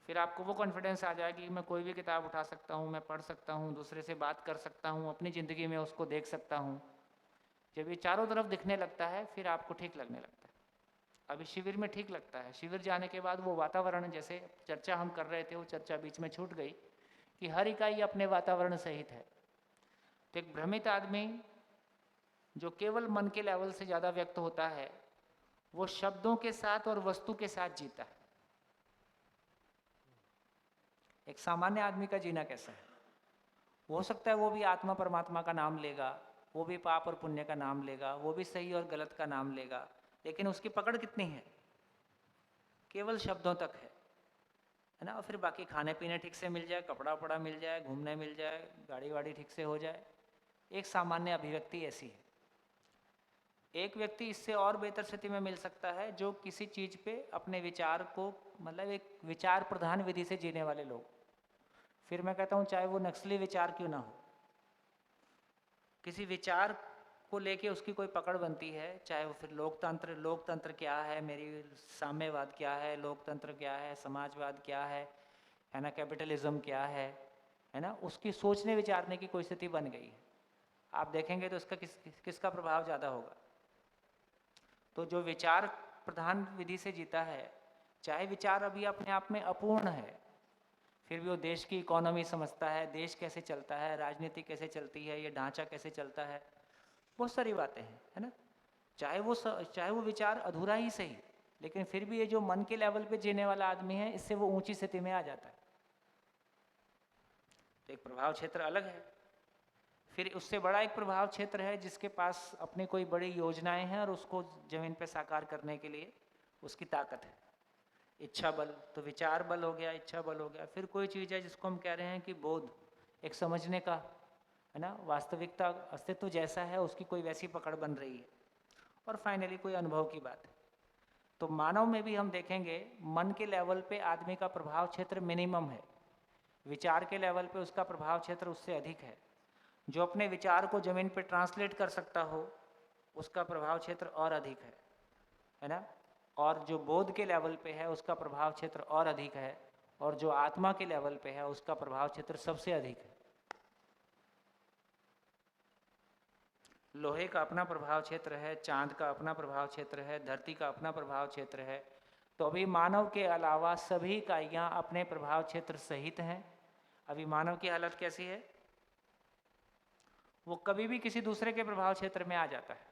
A: फिर आपको वो कॉन्फिडेंस आ जाएगी कि मैं कोई भी किताब उठा सकता हूँ, मैं पढ़ सकता हूँ, दूसरे से बात कर सकता हूँ, अपनी ज़िंदगी में उसको देख सकता हूँ। जब ये चारों तरफ दिखने लगता है फिर आपको ठीक लगने लगता है। अभी शिविर में ठीक लगता है, शिविर जाने के बाद वो वातावरण, जैसे चर्चा हम कर रहे थे वो चर्चा बीच में छूट गई कि हर इकाई अपने वातावरण सहित है। तो एक भ्रमित आदमी जो केवल मन के लेवल से ज़्यादा व्यक्त होता है वो शब्दों के साथ और वस्तु के साथ जीता है। एक सामान्य आदमी का जीना कैसा है? हो सकता है वो भी आत्मा परमात्मा का नाम लेगा, वो भी पाप और पुण्य का नाम लेगा, वो भी सही और गलत का नाम लेगा, लेकिन उसकी पकड़ कितनी है? केवल शब्दों तक है ना। और फिर बाकी खाने पीने ठीक से मिल जाए, कपड़ा वपड़ा मिल जाए, घूमने मिल जाए, गाड़ी वाड़ी ठीक से हो जाए। एक सामान्य अभिव्यक्ति ऐसी है। एक व्यक्ति इससे और बेहतर स्थिति में मिल सकता है जो किसी चीज़ पे अपने विचार को, मतलब एक विचार प्रधान विधि से जीने वाले लोग। फिर मैं कहता हूँ चाहे वो नक्सली विचार क्यों ना हो, किसी विचार को लेके उसकी कोई पकड़ बनती है, चाहे वो फिर लोकतंत्र क्या है, मेरी साम्यवाद क्या है, लोकतंत्र क्या है, समाजवाद क्या है ना, कैपिटलिज्म क्या है ना, उसकी सोचने विचारने की कोई स्थिति बन गई है। आप देखेंगे तो इसका किसका प्रभाव ज़्यादा होगा? तो जो विचार प्रधान विधि से जीता है, चाहे विचार अभी अपने आप में अपूर्ण है, फिर भी वो देश की इकोनॉमी समझता है, देश कैसे चलता है, राजनीति कैसे चलती है, ये ढांचा कैसे चलता है, बहुत सारी बातें हैं, है ना। चाहे वो विचार अधूरा ही सही, लेकिन फिर भी ये जो मन के लेवल पे जीने वाला आदमी है, इससे वो ऊंची स्थिति में आ जाता है। तो एक प्रभाव क्षेत्र अलग है। फिर उससे बड़ा एक प्रभाव क्षेत्र है जिसके पास अपनी कोई बड़ी योजनाएं हैं और उसको जमीन पे साकार करने के लिए उसकी ताकत है। इच्छा बल, तो विचार बल हो गया, इच्छा बल हो गया। फिर कोई चीज़ है जिसको हम कह रहे हैं कि बोध, एक समझने का, है ना, वास्तविकता अस्तित्व जैसा है उसकी कोई वैसी पकड़ बन रही है। और फाइनली कोई अनुभव की बात है। तो मानव में भी हम देखेंगे मन के लेवल पे आदमी का प्रभाव क्षेत्र मिनिमम है, विचार के लेवल पे उसका प्रभाव क्षेत्र उससे अधिक है। जो अपने विचार को जमीन पे ट्रांसलेट कर सकता हो उसका प्रभाव क्षेत्र और अधिक है ना। और जो बोध के लेवल पे है उसका प्रभाव क्षेत्र और अधिक है, और जो आत्मा के लेवल पे है उसका प्रभाव क्षेत्र सबसे अधिक है। लोहे का अपना प्रभाव क्षेत्र है, चांद का अपना प्रभाव क्षेत्र है, धरती का अपना प्रभाव क्षेत्र है। तो अभी मानव के अलावा सभी इकाइयाँ अपने प्रभाव क्षेत्र सहित हैं। अभी मानव की हालत कैसी है? वो कभी भी किसी दूसरे के प्रभाव क्षेत्र में आ जाता है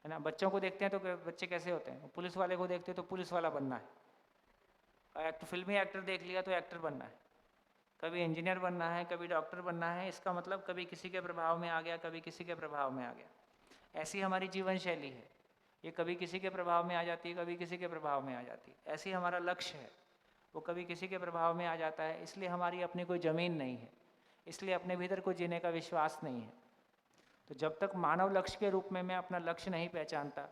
A: ना। बच्चों को देखते हैं तो बच्चे कैसे होते हैं, पुलिस वाले को देखते हैं तो पुलिस वाला बनना है, फिल्मी एक्टर देख लिया तो एक्टर बनना है, कभी इंजीनियर बनना है, कभी डॉक्टर बनना है। इसका मतलब कभी किसी के प्रभाव में आ गया, कभी किसी के प्रभाव में आ गया। ऐसी हमारी जीवन शैली है, ये कभी किसी के प्रभाव में आ जाती है, कभी किसी के प्रभाव में आ जाती है। ऐसी हमारा लक्ष्य है, वो कभी किसी के प्रभाव में आ जाता है। इसलिए हमारी अपनी कोई ज़मीन नहीं है, इसलिए अपने भीतर को जीने का विश्वास नहीं है। तो जब तक मानव लक्ष्य के रूप में मैं अपना लक्ष्य नहीं पहचानता,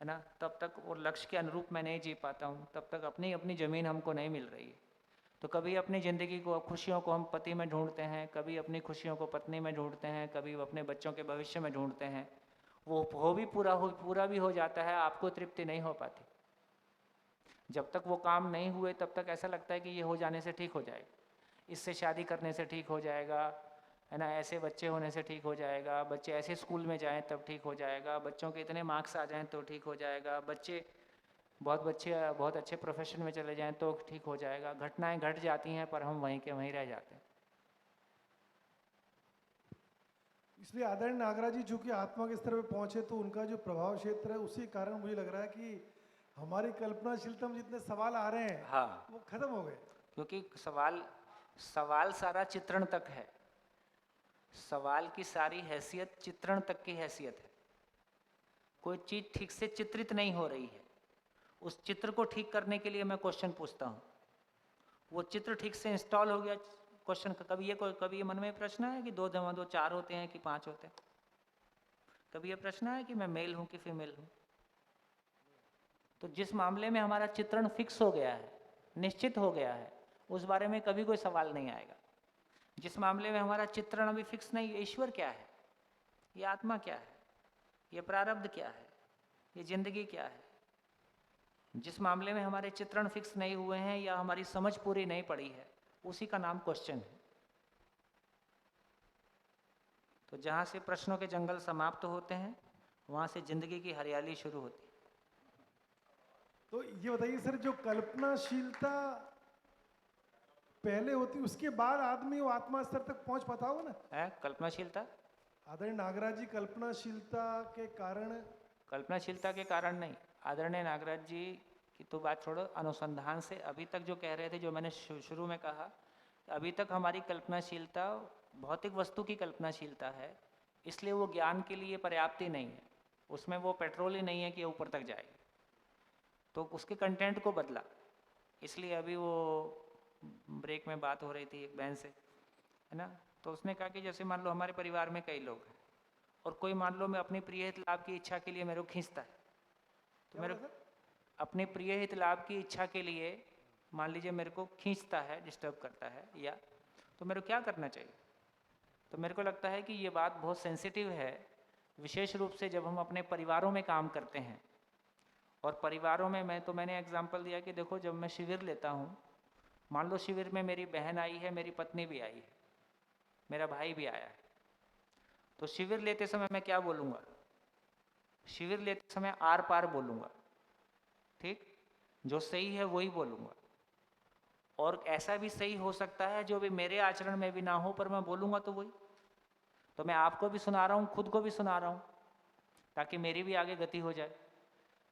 A: है ना, तब तक वो लक्ष्य के अनुरूप मैं नहीं जी पाता हूँ, तब तक अपनी अपनी ज़मीन हमको नहीं मिल रही है। तो कभी अपनी ज़िंदगी को, खुशियों को हम पति में ढूंढते हैं, कभी अपनी खुशियों को पत्नी में ढूंढते हैं, कभी अपने बच्चों के भविष्य में ढूंढते हैं। वो पूरा भी हो जाता है, आपको तृप्ति नहीं हो पाती। जब तक वो काम नहीं हुए तब तक ऐसा लगता है कि ये हो जाने से ठीक हो जाएगा, इससे शादी करने से ठीक हो जाएगा, है ना, ऐसे बच्चे होने से ठीक हो जाएगा, बच्चे ऐसे स्कूल में जाएं तब ठीक हो जाएगा, बच्चों के इतने मार्क्स आ जाएं तो ठीक हो जाएगा, बच्चे बहुत अच्छे प्रोफेशन में चले जाएं तो ठीक हो जाएगा। घटनाएं घट जाती हैं पर हम वहीं के वहीं रह जाते हैं।
C: इसलिए आदरणीय नागराज जी चूंकि आत्मा के स्तर पे पहुंचे तो उनका जो प्रभाव क्षेत्र है उसी कारण मुझे लग रहा है कि हमारी कल्पनाशीलता में जितने सवाल आ रहे हैं, हाँ, वो खत्म हो गए।
A: क्योंकि सवाल सारा चित्रण तक है, सवाल की सारी हैसियत चित्रण तक की हैसियत है। कोई चीज़ ठीक से चित्रित नहीं हो रही है, उस चित्र को ठीक करने के लिए मैं क्वेश्चन पूछता हूँ। वो चित्र ठीक से इंस्टॉल हो गया क्वेश्चन का। कभी ये मन में प्रश्न है कि 2 + 2 4 होते हैं कि 5 होते हैं? कभी ये प्रश्न है कि मैं मेल हूँ कि फीमेल हूँ? तो जिस मामले में हमारा चित्रण फिक्स हो गया है, निश्चित हो गया है, उस बारे में कभी कोई सवाल नहीं आएगा। जिस मामले में हमारा चित्रण अभी फिक्स नहीं, ईश्वर क्या है, ये आत्मा क्या है, ये प्रारब्ध क्या है, ये जिंदगी क्या है, जिस मामले में हमारे चित्रण फिक्स नहीं हुए हैं या हमारी समझ पूरी नहीं पड़ी है, उसी का नाम क्वेश्चन है। तो जहाँ से प्रश्नों के जंगल समाप्त होते हैं, वहाँ से जिंदगी की हरियाली शुरू होती है।
C: तो ये बताइए सर, जो कल्पनाशीलता पहले होती, उसके बाद आदमी वो आत्मा स्तर तक पहुंच पाता हो ना?
A: है कल्पनाशीलता?
C: आदरणीय नागराज जी, कल्पनाशीलता के कारण?
A: कल्पनाशीलता के कारण नहीं, आदरणीय नागराज जी की तो बात छोड़ो, अनुसंधान से अभी तक जो कह रहे थे, जो मैंने शुरू में कहा, अभी तक हमारी कल्पनाशीलता भौतिक वस्तु की कल्पनाशीलता है, इसलिए वो ज्ञान के लिए पर्याप्त ही नहीं है। उसमें वो पेट्रोल ही नहीं है कि ऊपर तक जाए, तो उसके कंटेंट को बदला। इसलिए अभी वो ब्रेक में बात हो रही थी एक बहन से, है ना, तो उसने कहा कि जैसे मान लो हमारे परिवार में कई लोग हैं और कोई मान लो मैं अपनी प्रिय हित लाभ की इच्छा के लिए मेरे को खींचता है, तो मेरे अपने प्रिय हित लाभ की इच्छा के लिए मान लीजिए मेरे को खींचता है, डिस्टर्ब करता है, या तो मेरे को क्या करना चाहिए? तो मेरे को लगता है कि ये बात बहुत सेंसिटिव है, विशेष रूप से जब हम अपने परिवारों में काम करते हैं। और परिवारों में मैंने एग्जाम्पल दिया कि देखो, जब मैं शिविर लेता हूँ, मान लो शिविर में मेरी बहन आई है, मेरी पत्नी भी आई है, मेरा भाई भी आया है, तो शिविर लेते समय मैं क्या बोलूँगा? शिविर लेते समय आर पार बोलूँगा, ठीक, जो सही है वही बोलूँगा। और ऐसा भी सही हो सकता है जो भी मेरे आचरण में भी ना हो, पर मैं बोलूँगा तो वही। तो मैं आपको भी सुना रहा हूँ, खुद को भी सुना रहा हूँ, ताकि मेरी भी आगे गति हो जाए।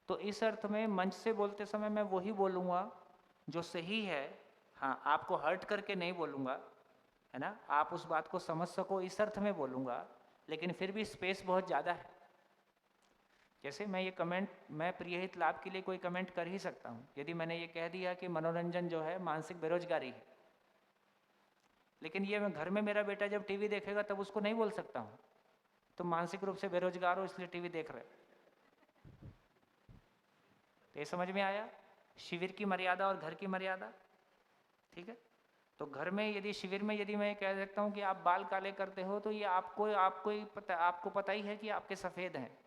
A: तो इस अर्थ में मंच से बोलते समय मैं वही बोलूँगा जो सही है। हाँ, आपको हर्ट करके नहीं बोलूँगा, है ना, आप उस बात को समझ सको इस अर्थ में बोलूँगा, लेकिन फिर भी स्पेस बहुत ज़्यादा है। जैसे मैं ये कमेंट, मैं प्रियहित लाभ के लिए कोई कमेंट कर ही सकता हूँ यदि मैंने ये कह दिया कि मनोरंजन जो है मानसिक बेरोजगारी है, लेकिन ये मैं घर में मेरा बेटा जब टीवी देखेगा तब उसको नहीं बोल सकता हूँ तुम मानसिक रूप से बेरोजगार हो इसलिए टीवी देख रहे। तो ये समझ में आया, शिविर की मर्यादा और घर की मर्यादा, ठीक है। तो घर में यदि शिविर में यदि मैं कह सकता हूँ कि आप बाल काले करते हो, तो ये आपको पता ही है कि आपके सफ़ेद हैं।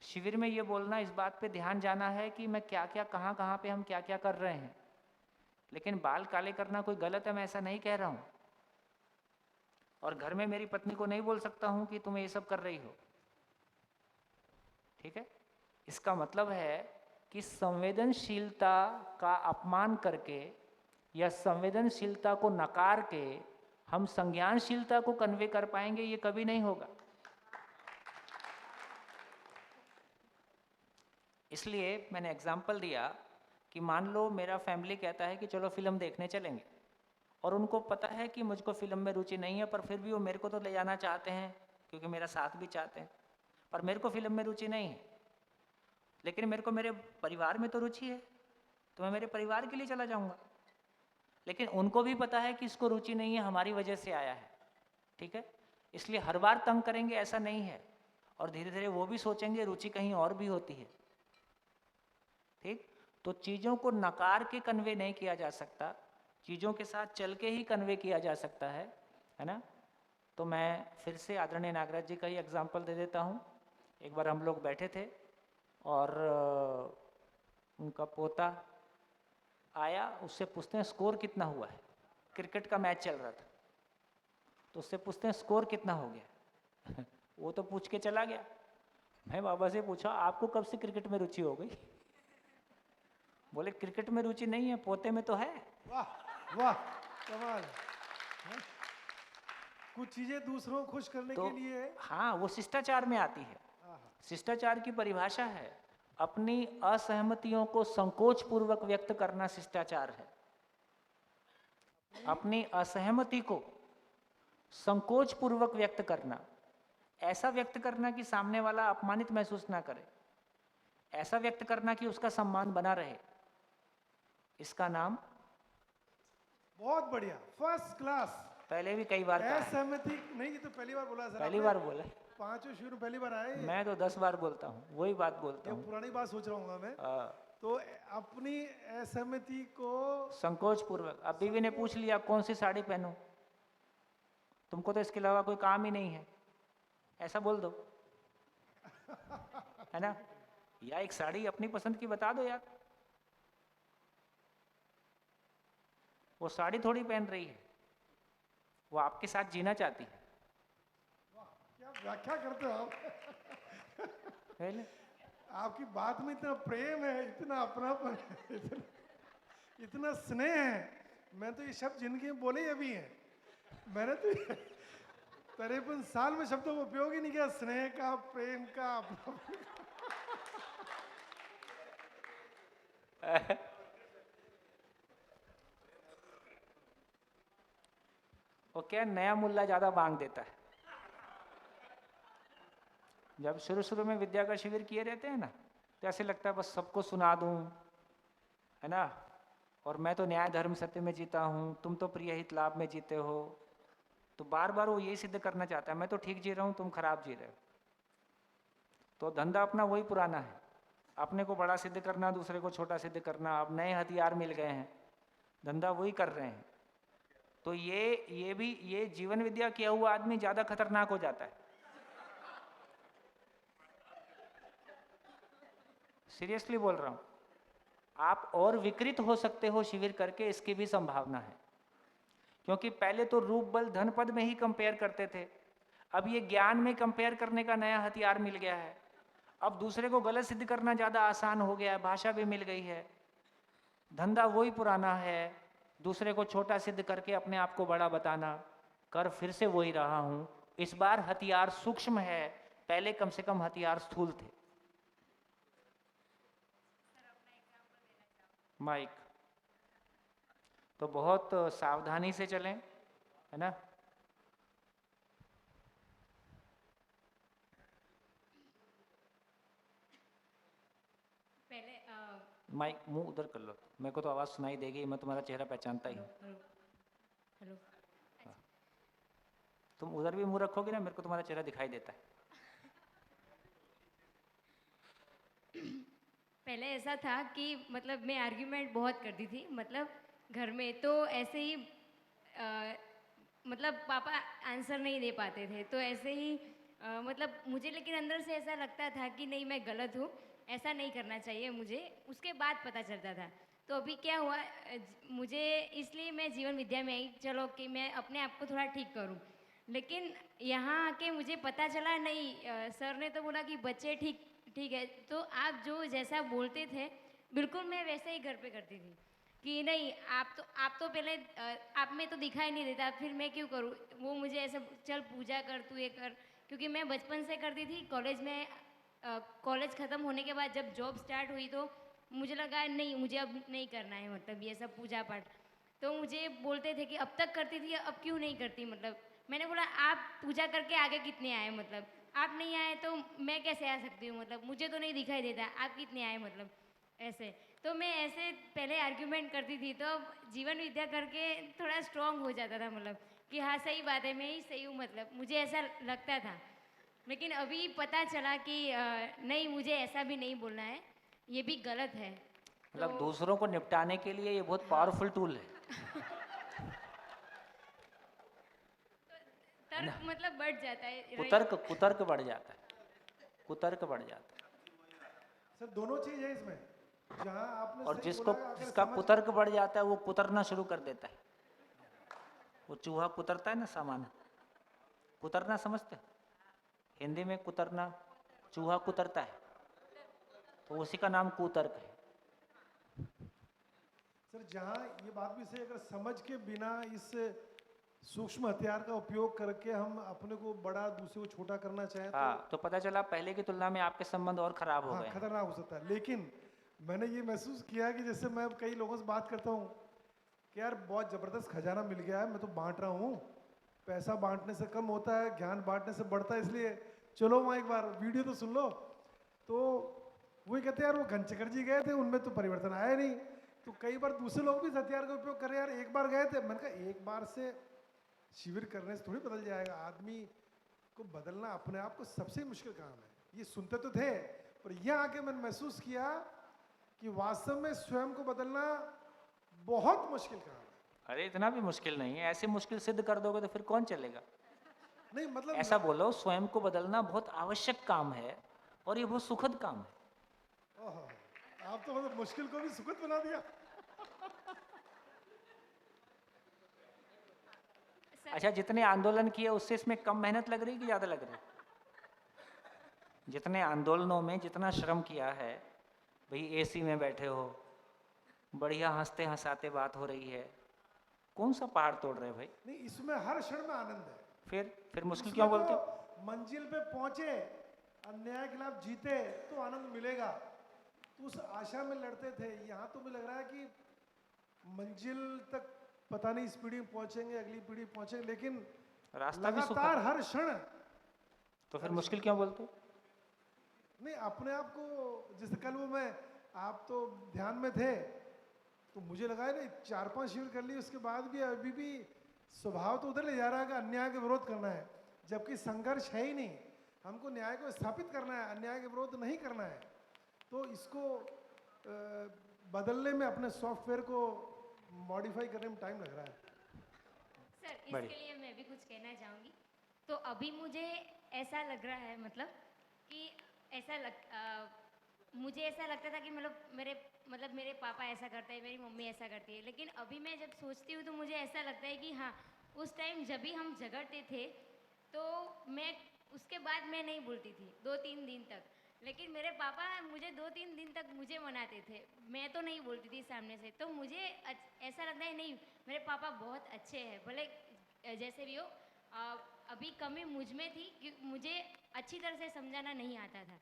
A: शिविर में ये बोलना, इस बात पे ध्यान जाना है कि मैं क्या क्या कहाँ पे हम क्या क्या कर रहे हैं, लेकिन बाल काले करना कोई गलत है, मैं ऐसा नहीं कह रहा हूँ। और घर में मेरी पत्नी को नहीं बोल सकता हूँ कि तुम ये सब कर रही हो, ठीक है। इसका मतलब है कि संवेदनशीलता का अपमान करके या संवेदनशीलता को नकार के हम संज्ञानशीलता को कन्वे कर पाएंगे, ये कभी नहीं होगा। इसलिए मैंने एग्जाम्पल दिया कि मान लो मेरा फैमिली कहता है कि चलो फिल्म देखने चलेंगे, और उनको पता है कि मुझको फिल्म में रुचि नहीं है, पर फिर भी वो मेरे को तो ले जाना चाहते हैं क्योंकि मेरा साथ भी चाहते हैं, पर मेरे को फिल्म में रुचि नहीं है, लेकिन मेरे को मेरे परिवार में तो रुचि है, तो मैं मेरे परिवार के लिए चला जाऊंगा। लेकिन उनको भी पता है कि इसको रुचि नहीं है, हमारी वजह से आया है, ठीक है। इसलिए हर बार तंग करेंगे ऐसा नहीं है, और धीरे धीरे वो भी सोचेंगे रुचि कहीं और भी होती है, ठीक। तो चीज़ों को नकार के कन्वे नहीं किया जा सकता, चीज़ों के साथ चल के ही कन्वे किया जा सकता है ना। तो मैं फिर से आदरणीय नागराज जी का ही एग्जाम्पल दे देता हूँ। एक बार हम लोग बैठे थे और उनका पोता आया, उससे पूछते हैं स्कोर कितना हुआ है, क्रिकेट का मैच चल रहा था, तो उससे पूछते हैं स्कोर कितना हो गया वो तो पूछ के चला गया। मैं बाबा से पूछा आपको कब से क्रिकेट में रुचि हो गई? बोले क्रिकेट में रुचि नहीं है, पोते में तो है।
C: वाह वाह, कमाल। कुछ चीजें दूसरों को खुश करने
A: तो,
C: के लिए,
A: हाँ, वो शिष्टाचार में आती है। शिष्टाचार की परिभाषा है अपनी असहमतियों को संकोच पूर्वक व्यक्त करना, शिष्टाचार है। अपनी असहमति को संकोच पूर्वक व्यक्त करना, ऐसा व्यक्त करना कि सामने वाला अपमानित महसूस ना करे, ऐसा व्यक्त करना कि उसका सम्मान बना रहे, इसका नाम।
C: बहुत बढ़िया, फर्स्ट क्लास।
A: पहले भी कई बार कहा है।
C: असहमति नहीं, ये तो पहली बार बोला सर,
A: पहली बार बोला।
C: पांचों शुरू पहली बार आए।
A: मैं तो 10 बार बोलता हूँ, वही बात बोलता हूँ।
C: पुरानी बात सोच रहा हूँ मैं। तो अपनी असहमति को
A: संकोच पूर्वक। अब बीवी ने पूछ लिया कौन सी साड़ी पहनूं, तुमको तो इसके अलावा कोई काम ही नहीं है, ऐसा बोल दो, है ना। या एक साड़ी अपनी पसंद की बता दो यार, वो साड़ी थोड़ी पहन रही है, वो आपके साथ जीना चाहती है।
C: क्या व्याख्या करते हो आप? आपकी बात में इतना प्रेम है, इतना अपनापन है, इतना स्नेह है। मैं तो ये शब्द जिंदगी में बोले अभी हैं, मैंने तो 53 साल में शब्दों का उपयोग ही नहीं किया, स्नेह का, प्रेम का, अपनापन का।
A: वो क्या नया मुल्ला ज्यादा मांग देता है। जब शुरू शुरू में विद्या का शिविर किए रहते हैं ना, तो ऐसे लगता है बस सबको सुना दूं, है ना, और मैं तो न्याय धर्म सत्य में जीता हूं, तुम तो प्रिय हित लाभ में जीते हो। तो बार बार वो यही सिद्ध करना चाहता है, मैं तो ठीक जी रहा हूं, तुम खराब जी रहे हो। तो धंधा अपना वही पुराना है, अपने को बड़ा सिद्ध करना, दूसरे को छोटा सिद्ध करना। अब नए हथियार मिल गए हैं, धंधा वही कर रहे हैं। तो ये जीवन विद्या किया हुआ आदमी ज्यादा खतरनाक हो जाता है। सीरियसली बोल रहा हूं, आप और विकृत हो सकते हो शिविर करके, इसकी भी संभावना है। क्योंकि पहले तो रूप बल धन पद में ही कंपेयर करते थे, अब ये ज्ञान में कंपेयर करने का नया हथियार मिल गया है। अब दूसरे को गलत सिद्ध करना ज्यादा आसान हो गया है, भाषा भी मिल गई है। धंधा वही पुराना है, दूसरे को छोटा सिद्ध करके अपने आप को बड़ा बताना। कर फिर से वही रहा हूं, इस बार हथियार सूक्ष्म है, पहले कम से कम हथियार स्थूल थे। माइक तो बहुत सावधानी से चलें, है ना।
J: पहले
A: माइक मुंह उधर कर लो, मेरे को तो आवाज सुनाई देगी, मैं तुम्हारा चेहरा पहचानता ही हूँ।
J: हेलो,
A: तुम उधर भी मुंह रखोगे ना, मेरे को तुम्हारा चेहरा दिखाई देता है।
J: पहले ऐसा था कि मतलब मैं आर्ग्यूमेंट बहुत करती थी, मतलब घर में तो ऐसे ही मतलब पापा आंसर नहीं दे पाते थे, तो ऐसे ही मतलब मुझे लेकिन अंदर से ऐसा लगता था कि नहीं मैं गलत हूँ, ऐसा नहीं करना चाहिए मुझे। उसके बाद पता चलता था। तो अभी क्या हुआ, मुझे इसलिए मैं जीवन विद्या में आई, चलो कि मैं अपने आप को थोड़ा ठीक करूँ। लेकिन यहाँ आके मुझे पता चला नहीं, सर ने तो बोला कि बच्चे ठीक है, तो आप जो जैसा बोलते थे बिल्कुल मैं वैसे ही घर पे करती थी कि नहीं आप तो पहले आप में तो दिखाई नहीं देता, फिर मैं क्यों करूँ। वो मुझे ऐसा चल पूजा कर, तू ये कर, क्योंकि मैं बचपन से करती थी। कॉलेज में कॉलेज ख़त्म होने के बाद जब जॉब स्टार्ट हुई तो मुझे लगा नहीं मुझे अब नहीं करना है, मतलब ये सब पूजा पाठ। तो मुझे बोलते थे कि अब तक करती थी अब क्यों नहीं करती। मतलब मैंने बोला आप पूजा करके आगे कितने आए, मतलब आप नहीं आए तो मैं कैसे आ सकती हूँ, मतलब मुझे तो नहीं दिखाई देता आप कितने आए, मतलब ऐसे। तो मैं ऐसे पहले आर्ग्यूमेंट करती थी, तो अब जीवन विद्या करके थोड़ा स्ट्रांग हो जाता था, मतलब कि हाँ सही बात है, मैं ही सही हूँ, मतलब मुझे ऐसा लगता था। लेकिन अभी पता चला कि नहीं मुझे ऐसा भी नहीं बोलना है, ये भी गलत है।
A: मतलब
J: तो
A: दूसरों को निपटाने के लिए ये बहुत पावरफुल टूल है।
J: तर्क मतलब बढ़ जाता है,
A: कुतर्क बढ़ जाता है, कुतर्क बढ़ जाता है।
C: सर दोनों चीज है इसमें, जहाँ आपने
A: और
C: सही बोला, अगर
A: जिसका
C: समझ-
A: कुतर्क बढ़ जाता है वो कुतरना शुरू कर देता है। वो चूहा कुतरता है ना सामान, कुतरना समझते हो? हिंदी में कुतरना, चूहा कुतरता है, तो उसी का नाम कुतर्क है।
C: सर जहाँ ये बात भी सही, अगर समझ के बिना इस सूक्ष्म हथियार का उपयोग करके हम अपने को बड़ा दूसरे को छोटा करना चाहें
A: हाँ, तो पता चला पहले की तुलना में आपके संबंध और खराब हो
C: हाँ
A: गए हैं।
C: खतरनाक हो सकता है। लेकिन मैंने ये महसूस किया कि जैसे मैं कई लोगों से बात करता हूँ कि यार बहुत ज़बरदस्त खजाना मिल गया है, मैं तो बांट रहा हूँ, पैसा बांटने से कम होता है, ज्ञान बांटने से बढ़ता है, इसलिए चलो वहाँ एक बार वीडियो तो सुन लो। तो वही कहते हैं यार वो घनचक्कर जी गए थे, उनमें तो परिवर्तन आया नहीं। तो कई बार दूसरे लोग भी इस हथियार का उपयोग कर रहे हैं, यार एक बार गए थे, मैंने कहा एक बार से शिविर करने से थोड़ी बदल जाएगा। आदमी को बदलना अपने आप को सबसे मुश्किल काम है। ये सुनते तो थे, पर यहाँ आके मैंने महसूस किया कि वास्तव में स्वयं को बदलना बहुत मुश्किल काम है।
A: अरे इतना भी मुश्किल नहीं है, ऐसे मुश्किल सिद्ध कर दोगे तो फिर कौन चलेगा।
C: नहीं मतलब
A: ऐसा बोलो, स्वयं को बदलना बहुत आवश्यक काम है और ये बहुत सुखद काम है।
C: ओह, आप तो मतलब मुश्किल को भी सुखद बना दिया।
A: अच्छा, जितने आंदोलन किए उससे इसमें कम मेहनत लग रही कि ज़्यादा लग रही? जितने आंदोलनों में जितना श्रम किया है, भाई एसी में बैठे हो, बढ़िया हंसते हंसाते बात हो रही है, कौन सा पहाड़ तोड़ रहे भाई?
C: नहीं, इसमें हर क्षण में आनंद है।
A: फिर मुश्किल
C: इसमें
A: क्यों
C: तो
A: बोलते हो?
C: मंजिल पे पहुंचे, अन्याय के खिलाफ जीते तो आनंद मिलेगा, तो उस आशा में लड़ते थे। यहाँ तो मुझे लग रहा है कि मंजिल तक पता नहीं इस पीढ़ी में पहुंचेंगे, अगली पीढ़ी पहुंचेंगे, लेकिन
A: रास्ता भी सुखद
C: लगातार हर क्षण।
A: तो फिर मुश्किल क्यों बोलते हो?
C: नहीं, अपने आप को, जैसे कल वो मैं, आप तो ध्यान में थे तो मुझे लगा है ना 4-5 शिविर कर लिए, उसके बाद भी अभी भी स्वभाव तो उधर ले जा रहा है कि अन्याय का विरोध करना है, जबकि संघर्ष है ही नहीं। हमको न्याय को स्थापित करना है, अन्याय का विरोध नहीं करना है। तो इसको बदलने में, अपने सॉफ्टवेयर को मॉडिफाई करने में टाइम लग रहा है।
J: सर, इसके लिए मैं भी कुछ कहना चाहूँगी। तो अभी मुझे ऐसा लग रहा है, मतलब कि मुझे ऐसा लगता था कि मेरे पापा ऐसा करते हैं, मेरी मम्मी ऐसा करती है, लेकिन अभी मैं जब सोचती हूँ तो मुझे ऐसा लगता है कि हाँ, उस टाइम जब भी हम झगड़ते थे तो मैं उसके बाद मैं नहीं बोलती थी 2-3 दिन तक, लेकिन मेरे पापा मुझे 2-3 दिन तक मुझे मनाते थे, मैं तो नहीं बोलती थी सामने से। तो मुझे ऐसा लगता है नहीं, मेरे पापा बहुत अच्छे हैं, भले जैसे भी हो। अभी कमी मुझ में थी कि मुझे अच्छी तरह से समझाना नहीं आता था।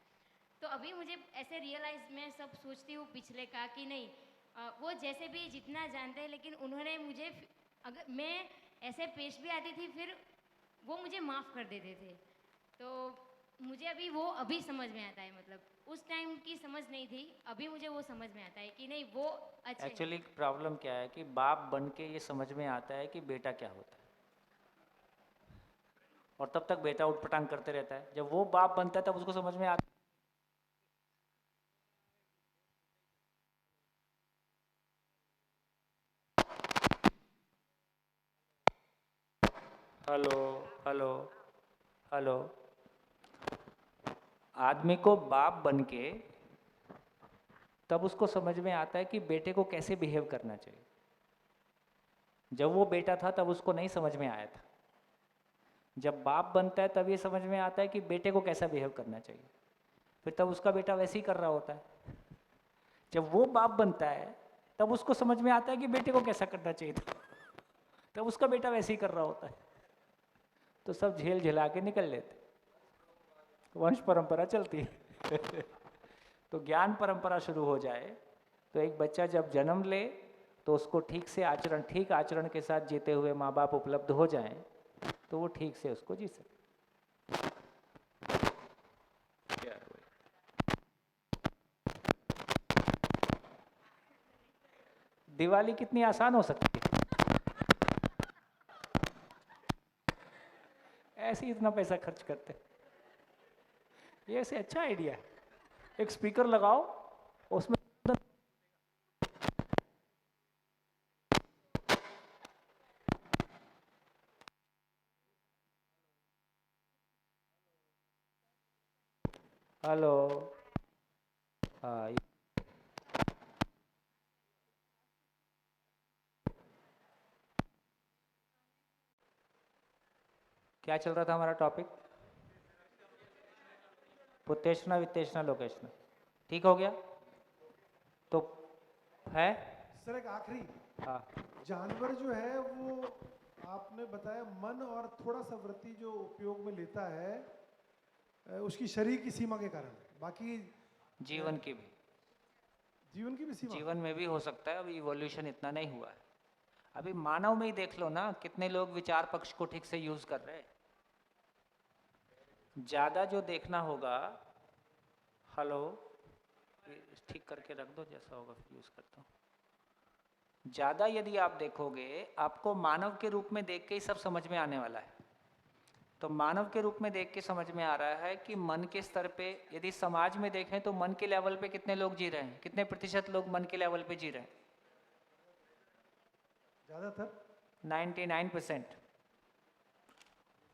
J: तो अभी मुझे ऐसे रियलाइज, मैं सब सोचती हूँ पिछले का कि नहीं, वो जैसे भी जितना जानते हैं, लेकिन उन्होंने मुझे, अगर मैं ऐसे पेश भी आती थी, फिर वो मुझे माफ़ कर देते थे। तो मुझे अभी समझ में आता है, मतलब उस टाइम की समझ नहीं थी, अभी मुझे वो समझ में आता है कि नहीं, वो अच्छे।
A: एक्चुअली प्रॉब्लम क्या है कि बाप बन के ये समझ में आता है कि बेटा क्या होता है, और तब तक बेटा उठपटांग करते रहता है। जब वो बाप बनता है तब उसको समझ में आता है। हेलो हेलो हेलो, आदमी को बाप बन के तब उसको समझ में आता है कि बेटे को कैसे बिहेव करना चाहिए। जब वो बेटा था तब उसको नहीं समझ में आया था। जब बाप बनता है तब ये समझ में आता है कि बेटे को कैसा बिहेव करना चाहिए, फिर तब उसका बेटा वैसे ही कर रहा होता है। जब वो बाप बनता है तब उसको समझ में आता है कि बेटे को कैसा करना चाहिए था, तब उसका बेटा वैसे ही कर रहा होता है। तो सब झेल झेला के निकल लेते, वंश परंपरा चलती है। तो ज्ञान परंपरा शुरू हो जाए तो एक बच्चा जब जन्म ले तो उसको ठीक आचरण के साथ जीते हुए माँ बाप उपलब्ध हो जाएं तो वो ठीक से उसको जी सके। दिवाली कितनी आसान हो सकती है, ऐसे ही इतना पैसा खर्च करते। ये ऐसे अच्छा आइडिया है, एक स्पीकर लगाओ उसमें हेलो, हाँ, क्या चल रहा था हमारा टॉपिक? पुतेष्णा वित्तेष्णा लोकेष्णा, ठीक हो गया? तो है
C: सर एक आखिरी,
A: हाँ,
C: जानवर जो है वो आपने बताया मन और थोड़ा सा वृत्ति जो उपयोग में लेता है उसकी शरीर की सीमा के कारण, बाकी
A: जीवन की भी
C: सीमा,
A: जीवन में भी हो सकता है। अभी इवोल्यूशन इतना नहीं हुआ है। अभी मानव में ही देख लो ना, कितने लोग विचार पक्ष को ठीक से यूज कर रहे हैं। ज्यादा जो देखना होगा, हेलो, ठीक करके रख दो, जैसा होगा फिर यूज करता हूँ। ज्यादा यदि आप देखोगे, आपको मानव के रूप में देख के ही सब समझ में आने वाला है। तो मानव के रूप में देख के समझ में आ रहा है कि मन के स्तर पे, यदि समाज में देखें तो मन के लेवल पे कितने लोग जी रहे हैं, कितने प्रतिशत लोग मन के लेवल पे जी रहे हैं?
C: ज्यादातर
A: 99%,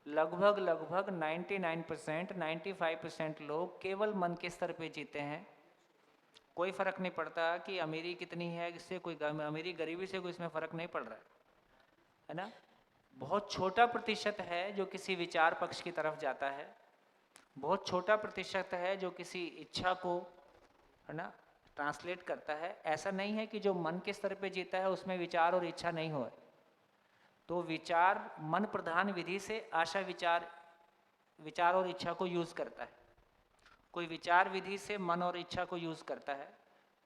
A: लगभग 99%, 95% लोग केवल मन के स्तर पे जीते हैं। कोई फर्क नहीं पड़ता कि अमीरी कितनी है, इससे कोई अमीरी गरीबी से कोई इसमें फर्क नहीं पड़ रहा है ना। बहुत छोटा प्रतिशत है जो किसी विचार पक्ष की तरफ जाता है, बहुत छोटा प्रतिशत है जो किसी इच्छा को, है ना, ट्रांसलेट करता है। ऐसा नहीं है कि जो मन के स्तर पे जीता है उसमें विचार और इच्छा नहीं हो। तो विचार मन प्रधान विधि से आशा विचार और इच्छा को यूज करता है, कोई विचार विधि से मन और इच्छा को यूज करता है,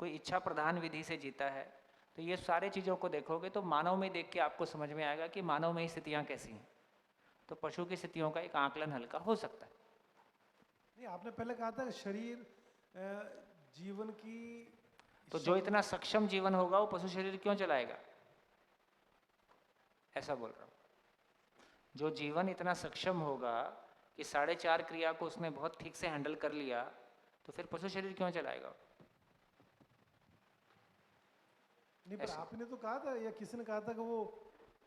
A: कोई इच्छा प्रधान विधि से जीता है। तो ये सारे चीज़ों को देखोगे तो मानव में देख के आपको समझ में आएगा कि मानव में ही स्थितियाँ कैसी हैं। तो पशु की स्थितियों का एक आकलन हल्का हो सकता है।
C: नहीं, आपने पहले कहा था शरीर जीवन की,
A: तो जो इतना सक्षम जीवन होगा वो पशु शरीर क्यों चलाएगा, ऐसा बोल रहा हूँ। जो जीवन इतना सक्षम होगा कि 4.5 क्रिया को उसने बहुत ठीक से हैंडल कर लिया, तो फिर पशु शरीर क्यों चलाएगा?
C: नहीं, पर आपने तो कहा था या किसी ने कहा था कि वो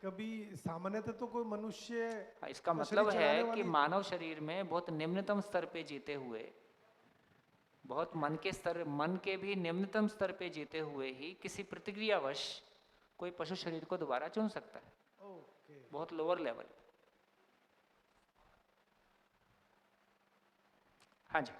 C: कभी सामान्यतः तो कोई मनुष्य,
A: इसका मतलब है कि मानव शरीर में बहुत निम्नतम स्तर पे जीते हुए, बहुत मन के भी निम्नतम स्तर पे जीते हुए ही किसी प्रतिक्रियावश कोई पशु शरीर को दोबारा चुन सकता है, बहुत लोअर लेवल। हाँ जी।